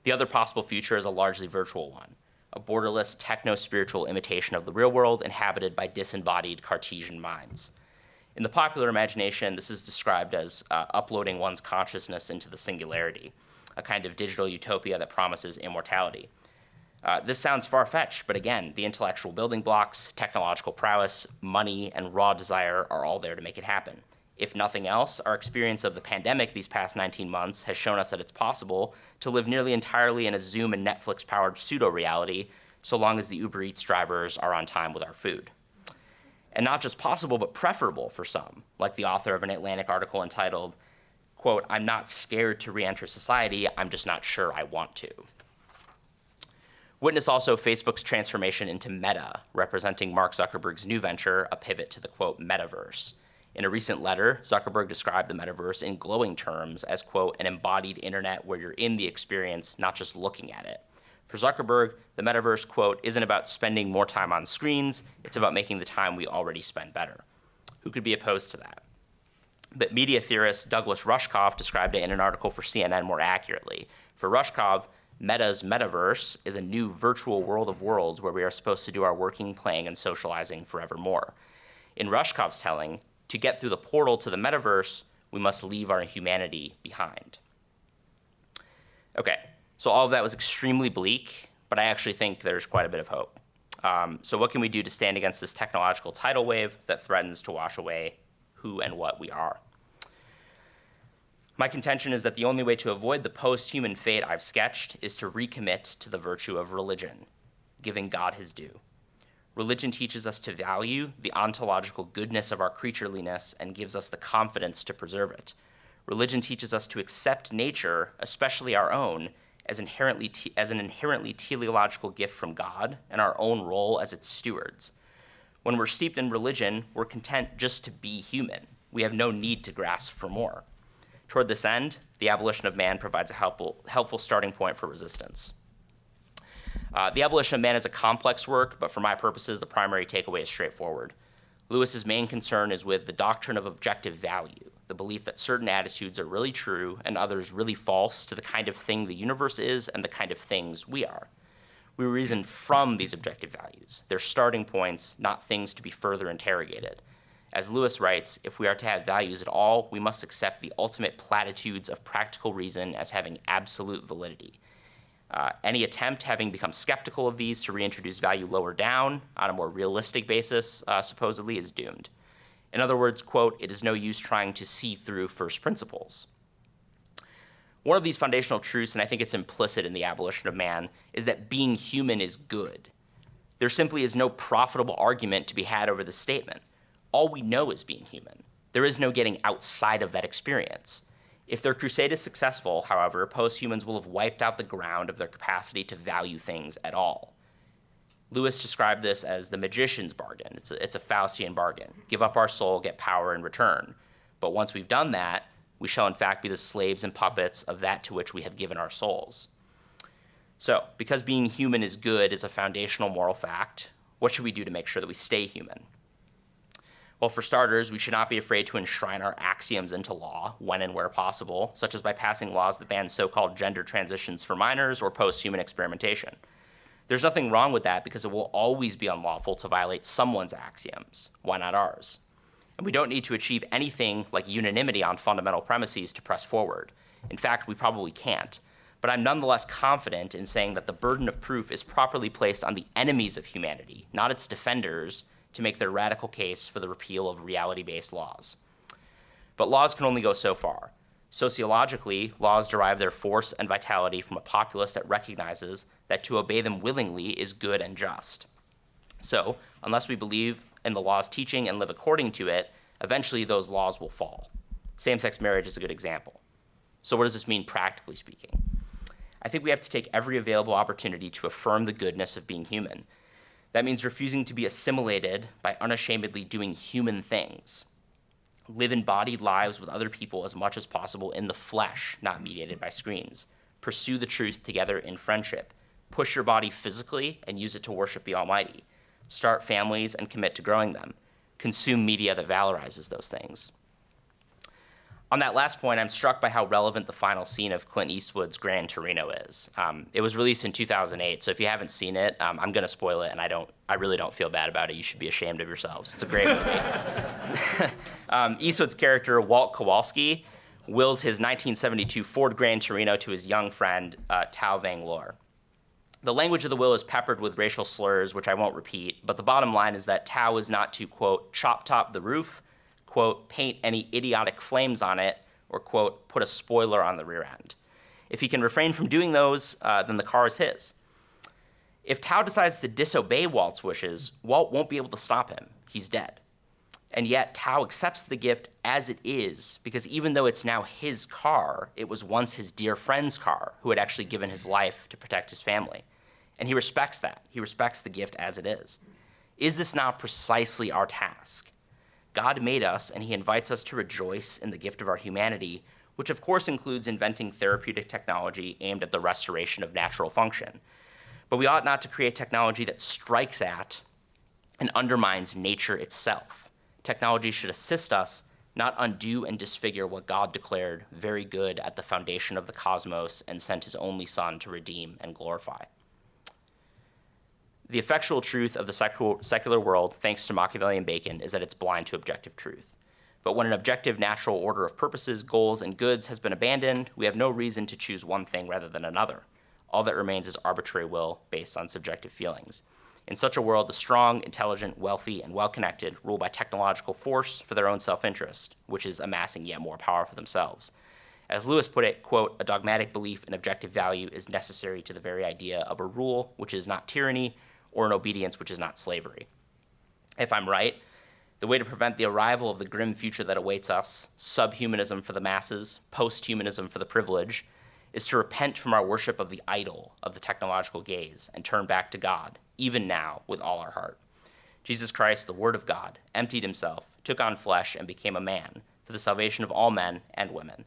The other possible future is a largely virtual one, a borderless techno-spiritual imitation of the real world inhabited by disembodied Cartesian minds. In the popular imagination, this is described as uploading one's consciousness into the singularity, a kind of digital utopia that promises immortality. This sounds far-fetched, but again, the intellectual building blocks, technological prowess, money, and raw desire are all there to make it happen. If nothing else, our experience of the pandemic these past 19 months has shown us that it's possible to live nearly entirely in a Zoom and Netflix-powered pseudo-reality, so long as the Uber Eats drivers are on time with our food. And not just possible, but preferable for some, like the author of an Atlantic article entitled, quote, "I'm not scared to re-enter society, I'm just not sure I want to." Witness also Facebook's transformation into Meta, representing Mark Zuckerberg's new venture, a pivot to the, quote, metaverse. In a recent letter, Zuckerberg described the metaverse in glowing terms as, quote, an embodied internet where you're in the experience, not just looking at it. For Zuckerberg, the metaverse, quote, isn't about spending more time on screens, it's about making the time we already spend better. Who could be opposed to that? But media theorist Douglas Rushkoff described it in an article for CNN more accurately. For Rushkoff, Meta's metaverse is a new virtual world of worlds where we are supposed to do our working, playing, and socializing forevermore. In Rushkoff's telling, to get through the portal to the metaverse, we must leave our humanity behind. Okay, so all of that was extremely bleak, but I actually think there's quite a bit of hope. So what can we do to stand against this technological tidal wave that threatens to wash away who and what we are? My contention is that the only way to avoid the post-human fate I've sketched is to recommit to the virtue of religion, giving God his due. Religion teaches us to value the ontological goodness of our creatureliness and gives us the confidence to preserve it. Religion teaches us to accept nature, especially our own, as an inherently teleological gift from God and our own role as its stewards. When we're steeped in religion, we're content just to be human. We have no need to grasp for more. Toward this end, the Abolition of Man provides a helpful starting point for resistance. The Abolition of Man is a complex work, but for my purposes, the primary takeaway is straightforward. Lewis's main concern is with the doctrine of objective value, the belief that certain attitudes are really true and others really false to the kind of thing the universe is and the kind of things we are. We reason from these objective values. They're starting points, not things to be further interrogated. As Lewis writes, if we are to have values at all, we must accept the ultimate platitudes of practical reason as having absolute validity. Any attempt, having become skeptical of these, to reintroduce value lower down on a more realistic basis, supposedly, is doomed. In other words, quote, it is no use trying to see through first principles. One of these foundational truths, and I think it's implicit in the Abolition of Man, is that being human is good. There simply is no profitable argument to be had over this statement. All we know is being human. There is no getting outside of that experience. If their crusade is successful, however, post-humans will have wiped out the ground of their capacity to value things at all. Lewis described this as the magician's bargain. It's a Faustian bargain. Give up our soul, get power in return. But once we've done that, we shall in fact be the slaves and puppets of that to which we have given our souls. So, because being human is good is a foundational moral fact, what should we do to make sure that we stay human? Well, for starters, we should not be afraid to enshrine our axioms into law when and where possible, such as by passing laws that ban so-called gender transitions for minors or post-human experimentation. There's nothing wrong with that because it will always be unlawful to violate someone's axioms. Why not ours? And we don't need to achieve anything like unanimity on fundamental premises to press forward. In fact, we probably can't. But I'm nonetheless confident in saying that the burden of proof is properly placed on the enemies of humanity, not its defenders, to make their radical case for the repeal of reality-based laws. But laws can only go so far. Sociologically, laws derive their force and vitality from a populace that recognizes that to obey them willingly is good and just. So, unless we believe in the law's teaching and live according to it, eventually those laws will fall. Same-sex marriage is a good example. So what does this mean practically speaking? I think we have to take every available opportunity to affirm the goodness of being human. That means refusing to be assimilated by unashamedly doing human things. Live embodied lives with other people as much as possible in the flesh, not mediated by screens. Pursue the truth together in friendship. Push your body physically and use it to worship the Almighty. Start families and commit to growing them. Consume media that valorizes those things. On that last point, I'm struck by how relevant the final scene of Clint Eastwood's Gran Torino is. It was released in 2008, so if you haven't seen it, I'm going to spoil it, and I really don't feel bad about it. You should be ashamed of yourselves. It's a great movie. Eastwood's character, Walt Kowalski, wills his 1972 Ford Gran Torino to his young friend, Tao Vang Lor. The language of the will is peppered with racial slurs, which I won't repeat, but the bottom line is that Tao is not to, quote, chop top the roof, quote, paint any idiotic flames on it, or, quote, put a spoiler on the rear end. If he can refrain from doing those, then the car is his. If Tao decides to disobey Walt's wishes, Walt won't be able to stop him. He's dead. And yet Tao accepts the gift as it is, because even though it's now his car, it was once his dear friend's car who had actually given his life to protect his family. And he respects that. He respects the gift as it is. Is this not precisely our task? God made us, and he invites us to rejoice in the gift of our humanity, which of course includes inventing therapeutic technology aimed at the restoration of natural function. But we ought not to create technology that strikes at and undermines nature itself. Technology should assist us, not undo and disfigure what God declared very good at the foundation of the cosmos and sent his only Son to redeem and glorify. The effectual truth of the secular world, thanks to Machiavellian Bacon, is that it's blind to objective truth. But when an objective natural order of purposes, goals, and goods has been abandoned, we have no reason to choose one thing rather than another. All that remains is arbitrary will based on subjective feelings. In such a world, the strong, intelligent, wealthy, and well-connected rule by technological force for their own self-interest, which is amassing yet more power for themselves. As Lewis put it, quote, a dogmatic belief in objective value is necessary to the very idea of a rule which is not tyranny, or an obedience which is not slavery. If I'm right, the way to prevent the arrival of the grim future that awaits us, subhumanism for the masses, posthumanism for the privileged, is to repent from our worship of the idol of the technological gaze and turn back to God, even now, with all our heart. Jesus Christ, the Word of God, emptied himself, took on flesh, and became a man for the salvation of all men and women.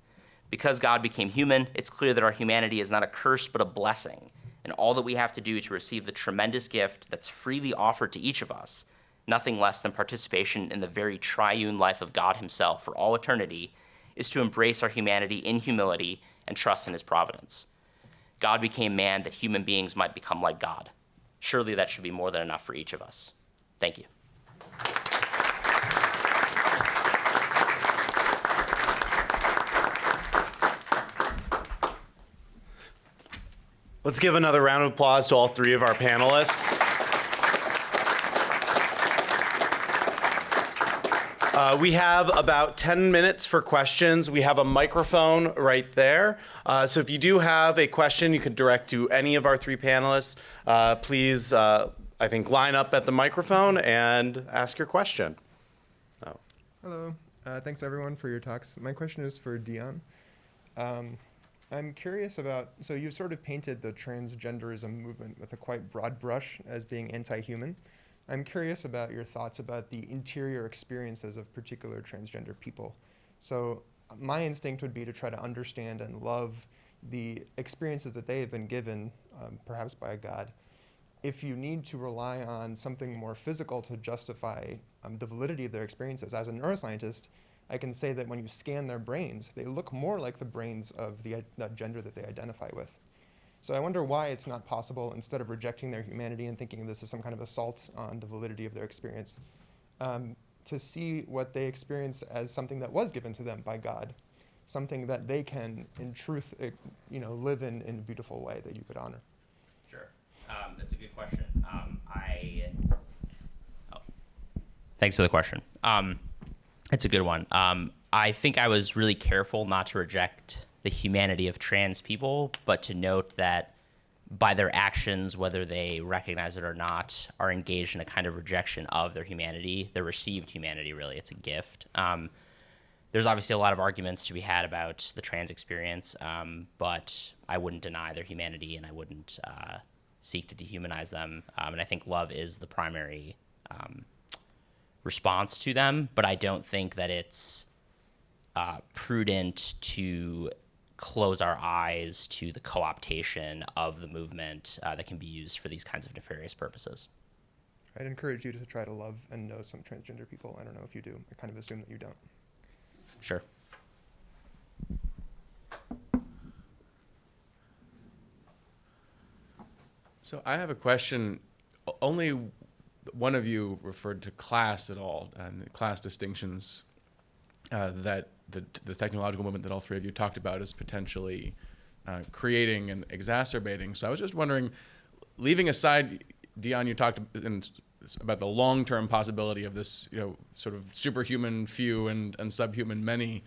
Because God became human, it's clear that our humanity is not a curse but a blessing, and all that we have to do to receive the tremendous gift that's freely offered to each of us, nothing less than participation in the very triune life of God himself for all eternity, is to embrace our humanity in humility and trust in his providence. God became man that human beings might become like God. Surely that should be more than enough for each of us. Thank you. Let's give another round of applause to all three of our panelists. We have about 10 minutes for questions. We have a microphone right there. So if you do have a question you could direct to any of our three panelists, please, I think, line up at the microphone and ask your question. Oh. Hello. Thanks, everyone, for your talks. My question is for Dion. I'm curious about, so you sort of painted the transgenderism movement with a quite broad brush as being anti-human. I'm curious about your thoughts about the interior experiences of particular transgender people. So my instinct would be to try to understand and love the experiences that they have been given, perhaps by a God. If you need to rely on something more physical to justify the validity of their experiences, as a neuroscientist, I can say that when you scan their brains, they look more like the brains of the gender that they identify with. So I wonder why it's not possible, instead of rejecting their humanity and thinking this is some kind of assault on the validity of their experience, to see what they experience as something that was given to them by God, something that they can, in truth, live in a beautiful way that you could honor. Sure. That's a good question. Thanks for the question. It's a good one. I think I was really careful not to reject the humanity of trans people, but to note that by their actions, whether they recognize it or not, are engaged in a kind of rejection of their humanity, their received humanity, really. It's a gift. There's obviously a lot of arguments to be had about the trans experience, but I wouldn't deny their humanity, and I wouldn't seek to dehumanize them. And I think love is the primary response to them, but I don't think that it's prudent to close our eyes to the co-optation of the movement that can be used for these kinds of nefarious purposes. I'd encourage you to try to love and know some transgender people. I don't know if you do. I kind of assume that you don't. Sure. So I have a question. Only one of you referred to class at all, and the class distinctions that the technological movement that all three of you talked about is potentially creating and exacerbating. So I was just wondering, leaving aside, Dion, you talked about the long-term possibility of this, sort of superhuman few and subhuman many.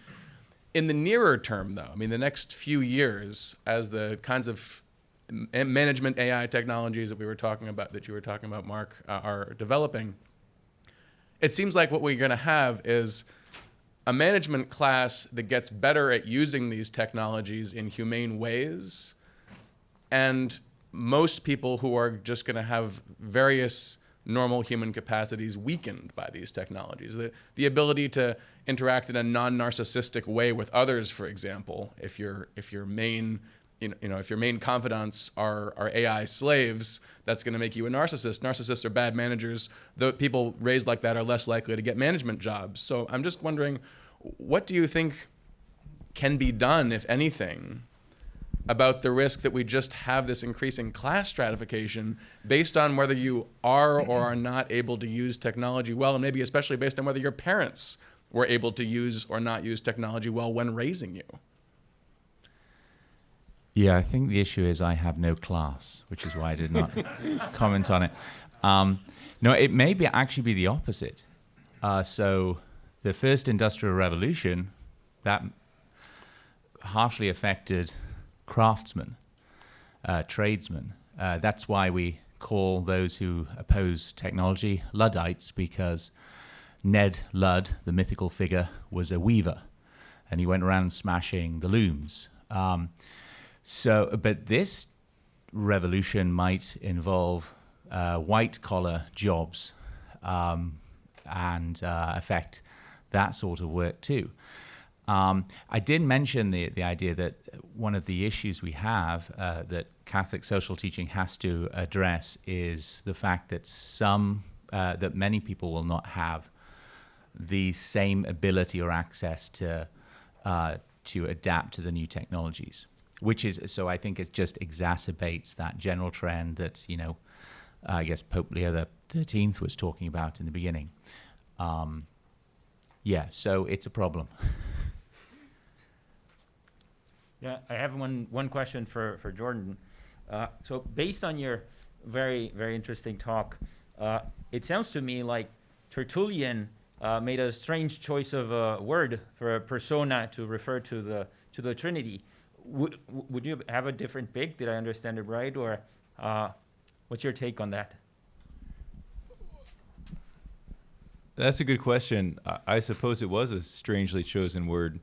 In the nearer term, though, I mean, the next few years, as the kinds of management AI technologies that you were talking about, Mark, are developing, it seems like what we're going to have is a management class that gets better at using these technologies in humane ways, and most people who are just going to have various normal human capacities weakened by these technologies. The ability to interact in a non-narcissistic way with others, for example, if your main confidants are AI slaves, that's going to make you a narcissist. Narcissists are bad managers. The people raised like that are less likely to get management jobs. So I'm just wondering, what do you think can be done, if anything, about the risk that we just have this increasing class stratification based on whether you are or are not able to use technology well, and maybe especially based on whether your parents were able to use or not use technology well when raising you? Yeah, I think the issue is I have no class, which is why I did not comment on it. No, it may actually be the opposite. So the first industrial revolution, that harshly affected craftsmen, tradesmen. That's why we call those who oppose technology Luddites, because Ned Ludd, the mythical figure, was a weaver, and he went around smashing the looms. But this revolution might involve white-collar jobs and affect that sort of work too. I did mention the idea that one of the issues we have that Catholic social teaching has to address is the fact that that many people will not have the same ability or access to to adapt to the new technologies, which is, so I think it just exacerbates that general trend that, I guess Pope Leo the 13th was talking about in the beginning. So it's a problem. Yeah, I have one question for Jordan. So based on your very, very interesting talk, it sounds to me like Tertullian made a strange choice of a word for a persona to refer to the Trinity. Would you have a different pick? Did I understand it right? Or what's your take on that? That's a good question. I suppose it was a strangely chosen word.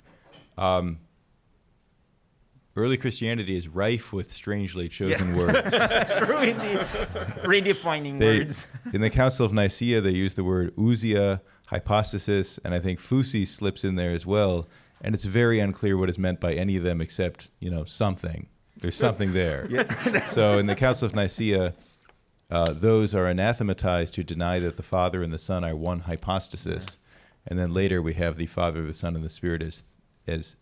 Early Christianity is rife with strangely chosen words. True indeed. Redefining words. In the Council of Nicaea, they used the word ousia, hypostasis, and I think phusis slips in there as well. And it's very unclear what is meant by any of them except, something. There's something there. So in the Council of Nicaea, those are anathematized who deny that the Father and the Son are one hypostasis. And then later we have the Father, the Son, and the Spirit as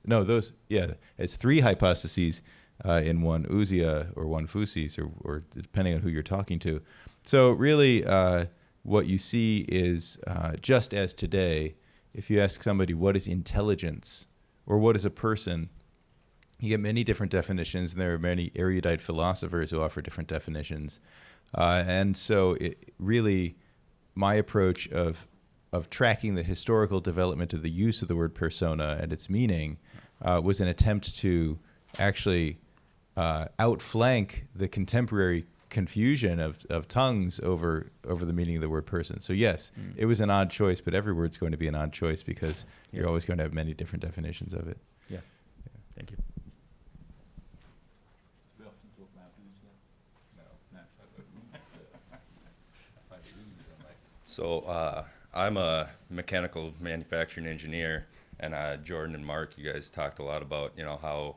three hypostases in one ousia or one phusis, or depending on who you're talking to. So really what you see is just as today, if you ask somebody what is intelligence or what is a person, you get many different definitions, and there are many erudite philosophers who offer different definitions. And so really my approach of tracking the historical development of the use of the word persona and its meaning was an attempt to actually outflank the contemporary confusion of tongues over the meaning of the word person. So yes, it was an odd choice, but every word's going to be an odd choice because you're always going to have many different definitions of it. Yeah. Thank you. So I'm a mechanical manufacturing engineer, and Jordan and Mark, you guys talked a lot about how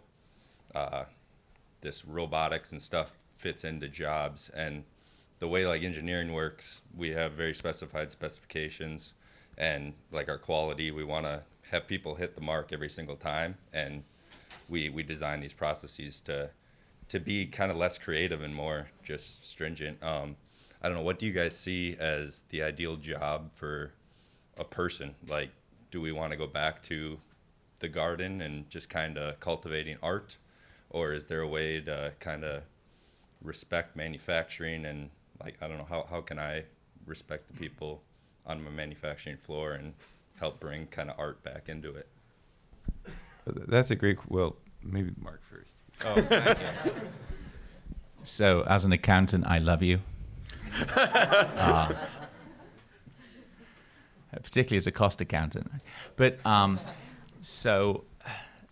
this robotics and stuff fits into jobs, and the way like engineering works, we have very specified specifications, and like our quality, we want to have people hit the mark every single time, and we design these processes to be kind of less creative and more just stringent. I don't know, what do you guys see as the ideal job for a person? Like, do we want to go back to the garden and just kind of cultivating art? Or is there a way to kind of respect manufacturing and, like, I don't know, how can I respect the people on my manufacturing floor and help bring kind of art back into it? That's a great, well, maybe Mark first. Oh, so as an accountant, I love you. Particularly as a cost accountant. But so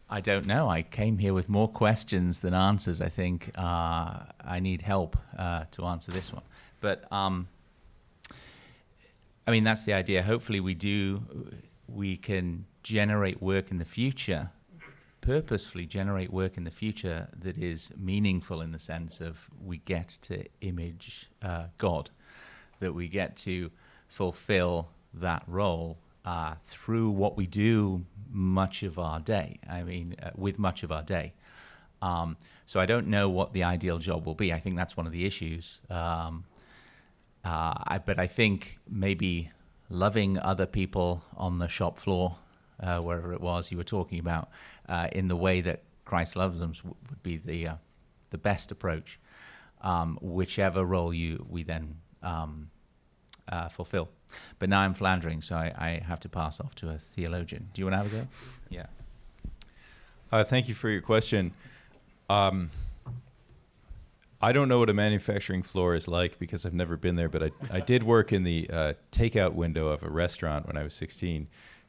I don't know. I came here with more questions than answers. I think I need help to answer this one. But I mean, that's the idea. Hopefully we can generate work in the future, purposefully generate work in the future that is meaningful in the sense of we get to image God, that we get to fulfill that role through what we do much of our day. I mean, with much of our day. So I don't know what the ideal job will be. I think that's one of the issues. But I think maybe loving other people on the shop floor, wherever it was you were talking about, in the way that Christ loves them would be the best approach, whichever role we then fulfill. But now I'm floundering, so I have to pass off to a theologian. Do you want to have a go? Yeah. Thank you for your question. I don't know what a manufacturing floor is like because I've never been there, but I did work in the takeout window of a restaurant when I was 16,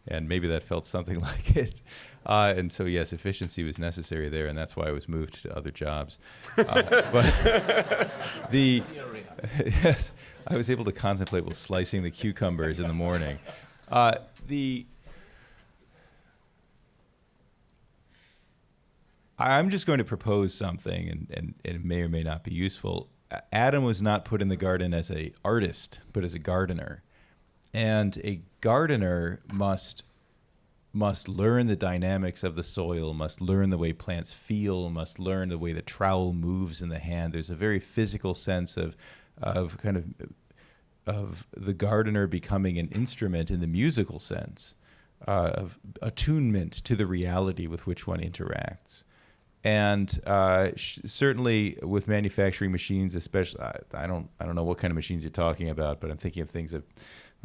and maybe that felt something like it. And so, yes, efficiency was necessary there, and that's why I was moved to other jobs. But yes, I was able to contemplate while slicing the cucumbers in the morning. I'm just going to propose something, and it may or may not be useful. Adam was not put in the garden as an artist, but as a gardener. And a gardener must must learn the dynamics of the soil, must learn the way plants feel, must learn the way the trowel moves in the hand. There's a very physical sense of the gardener becoming an instrument in the musical sense, of attunement to the reality with which one interacts. And certainly with manufacturing machines, especially, I don't know what kind of machines you're talking about, but I'm thinking of things that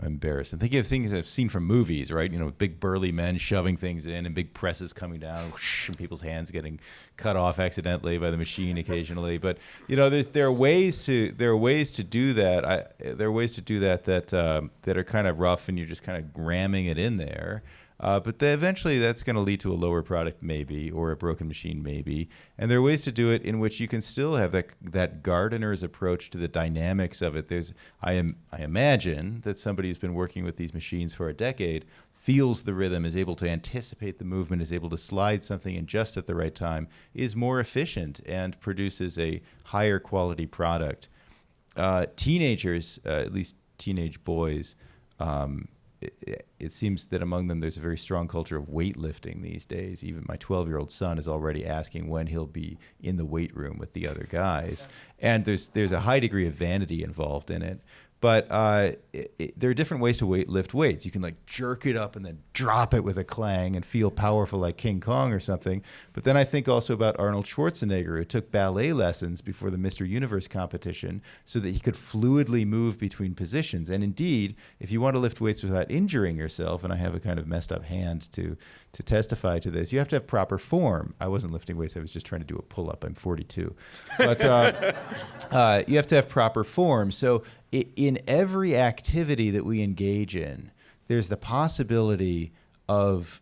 I'm embarrassed. I'm thinking of things I've seen from movies, right? You know, big burly men shoving things in and big presses coming down, whoosh, and people's hands getting cut off accidentally by the machine occasionally. But you know, there are ways to do that. There are ways to do that that are kind of rough, and you're just kind of ramming it in there. But eventually that's going to lead to a lower product maybe, or a broken machine maybe. And there are ways to do it in which you can still have that gardener's approach to the dynamics of it. I imagine that somebody who's been working with these machines for a decade feels the rhythm, is able to anticipate the movement, is able to slide something in just at the right time, is more efficient and produces a higher quality product. Teenagers, at least teenage boys, it seems that among them there's a very strong culture of weightlifting these days. Even my 12-year-old son is already asking when he'll be in the weight room with the other guys. And there's a high degree of vanity involved in it. But there are different ways to lift weights. You can like jerk it up and then drop it with a clang and feel powerful like King Kong or something. But then I think also about Arnold Schwarzenegger, who took ballet lessons before the Mr. Universe competition so that he could fluidly move between positions. And indeed, if you want to lift weights without injuring yourself, and I have a kind of messed up hand to testify to this, you have to have proper form. I wasn't lifting weights. I was just trying to do a pull-up. I'm 42. But you have to have proper form. So in every activity that we engage in, there's the possibility of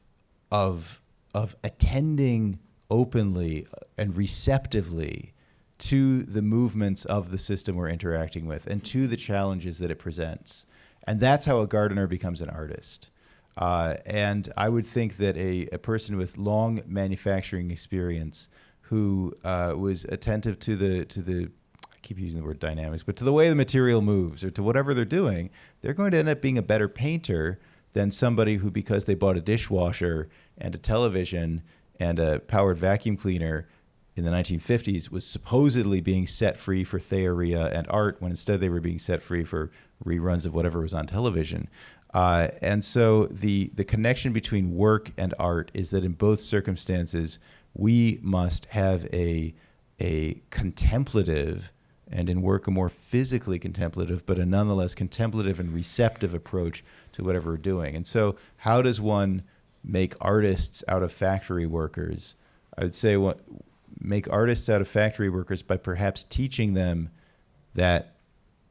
attending openly and receptively to the movements of the system we're interacting with and to the challenges that it presents. And that's how a gardener becomes an artist. And I would think that a person with long manufacturing experience who was attentive to the I keep using the word dynamics, but to the way the material moves or to whatever they're doing, they're going to end up being a better painter than somebody who, because they bought a dishwasher and a television and a powered vacuum cleaner in the 1950s, was supposedly being set free for theoria and art, when instead they were being set free for reruns of whatever was on television. And so the connection between work and art is that in both circumstances, we must have a contemplative, and in work a more physically contemplative, but a nonetheless contemplative and receptive approach to whatever we're doing. And so how does one make artists out of factory workers? I would say make artists out of factory workers by perhaps teaching them that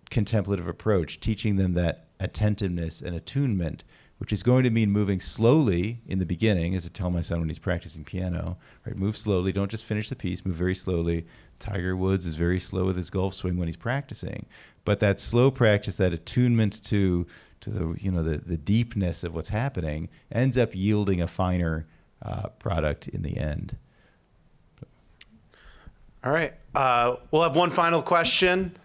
contemplative approach, teaching them that attentiveness and attunement, which is going to mean moving slowly in the beginning, as I tell my son when he's practicing piano, right? Move slowly, don't just finish the piece, move very slowly. Tiger Woods is very slow with his golf swing when he's practicing. But that slow practice, that attunement to the deepness of what's happening, ends up yielding a finer product in the end. All right. We'll have one final question.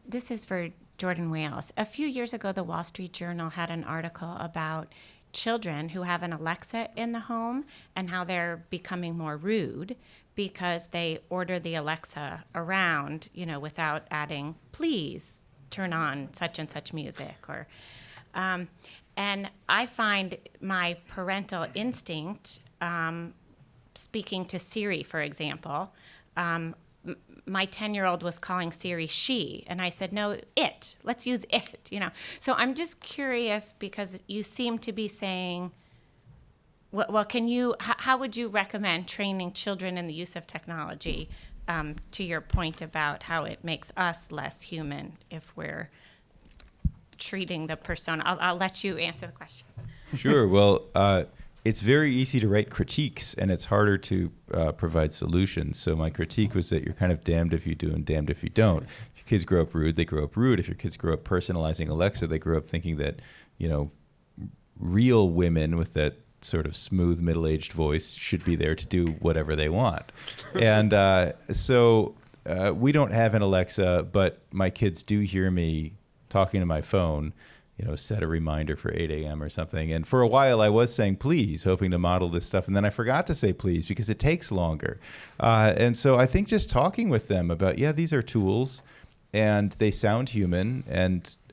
This is for Jordan Wales. A few years ago, the Wall Street Journal had an article about children who have an Alexa in the home and how they're becoming more rude because they order the Alexa around, without adding, please turn on such and such music. And I find my parental instinct, speaking to Siri, for example, my 10-year-old was calling Siri she, and I said, no, it. Let's use it, So I'm just curious, because you seem to be saying, well, how would you recommend training children in the use of technology, to your point about how it makes us less human if we're treating the persona? I'll let you answer the question. Sure. Well, it's very easy to write critiques, and it's harder to provide solutions. So my critique was that you're kind of damned if you do and damned if you don't. If your kids grow up rude, they grow up rude. If your kids grow up personalizing Alexa, they grow up thinking that, real women with that sort of smooth middle-aged voice should be there to do whatever they want. And so we don't have an Alexa, but my kids do hear me talking to my phone. set a reminder for 8 a.m. or something. And for a while I was saying please, hoping to model this stuff. And then I forgot to say please because it takes longer. And so I think just talking with them about, these are tools and they sound human.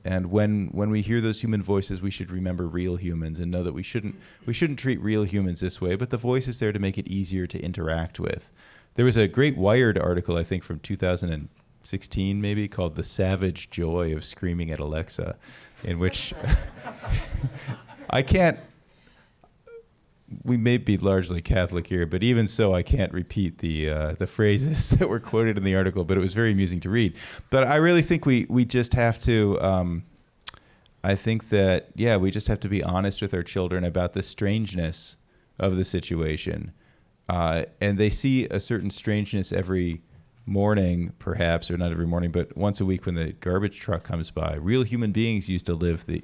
And when we hear those human voices, we should remember real humans and know that we shouldn't treat real humans this way, but the voice is there to make it easier to interact with. There was a great Wired article, I think from 2016 maybe, called The Savage Joy of Screaming at Alexa, in which we may be largely Catholic here, but even so, I can't repeat the phrases that were quoted in the article, but it was very amusing to read. But I really think we just have to, I think that, we just have to be honest with our children about the strangeness of the situation. And they see a certain strangeness every morning, perhaps, or not every morning, but once a week when the garbage truck comes by. Real human beings used to lift the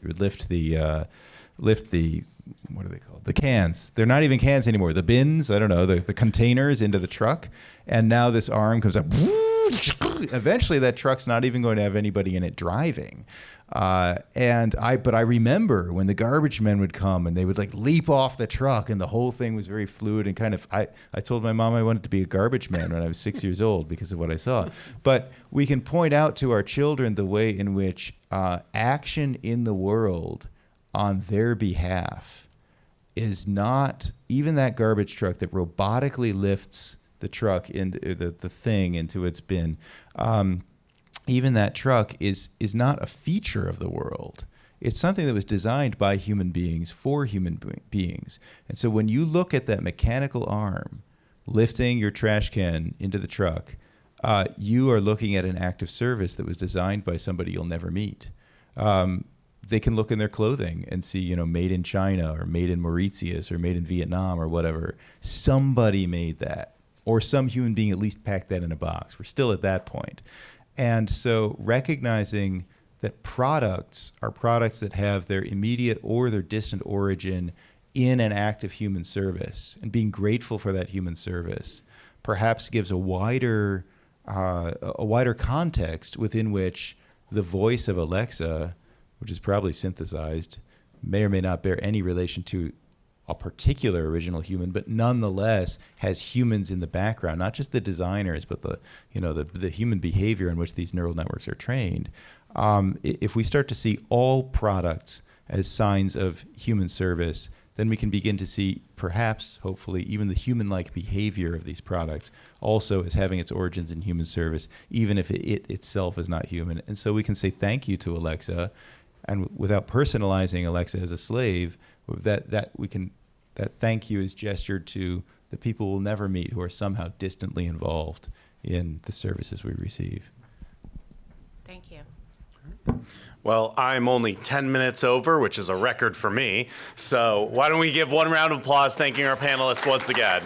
what are they called? The cans. They're not even cans anymore. The bins, I don't know, the containers into the truck. And now this arm comes up. Eventually that truck's not even going to have anybody in it driving. But I remember when the garbage men would come and they would leap off the truck and the whole thing was very fluid and kind of, I told my mom I wanted to be a garbage man when I was 6 years old because of what I saw. But we can point out to our children the way in which action in the world on their behalf is not, even that garbage truck that robotically lifts the truck into the thing into its bin, even that truck is not a feature of the world. It's something that was designed by human beings for human beings. And so when you look at that mechanical arm lifting your trash can into the truck, you are looking at an act of service that was designed by somebody you'll never meet. They can look in their clothing and see, made in China or made in Mauritius or made in Vietnam or whatever. Somebody made that, or some human being at least packed that in a box. We're still at that point. And so recognizing that products are products that have their immediate or their distant origin in an act of human service, and being grateful for that human service perhaps gives a wider context within which the voice of Alexa, which is probably synthesized, may or may not bear any relation to a particular original human, but nonetheless has humans in the background, not just the designers, but the human behavior in which these neural networks are trained. If we start to see all products as signs of human service, then we can begin to see, perhaps, hopefully, even the human-like behavior of these products also as having its origins in human service, even if it itself is not human. And so we can say thank you to Alexa, and without personalizing Alexa as a slave, that thank you is gestured to the people we'll never meet who are somehow distantly involved in the services we receive. Thank you. Well, I'm only 10 minutes over, which is a record for me. So why don't we give one round of applause thanking our panelists once again.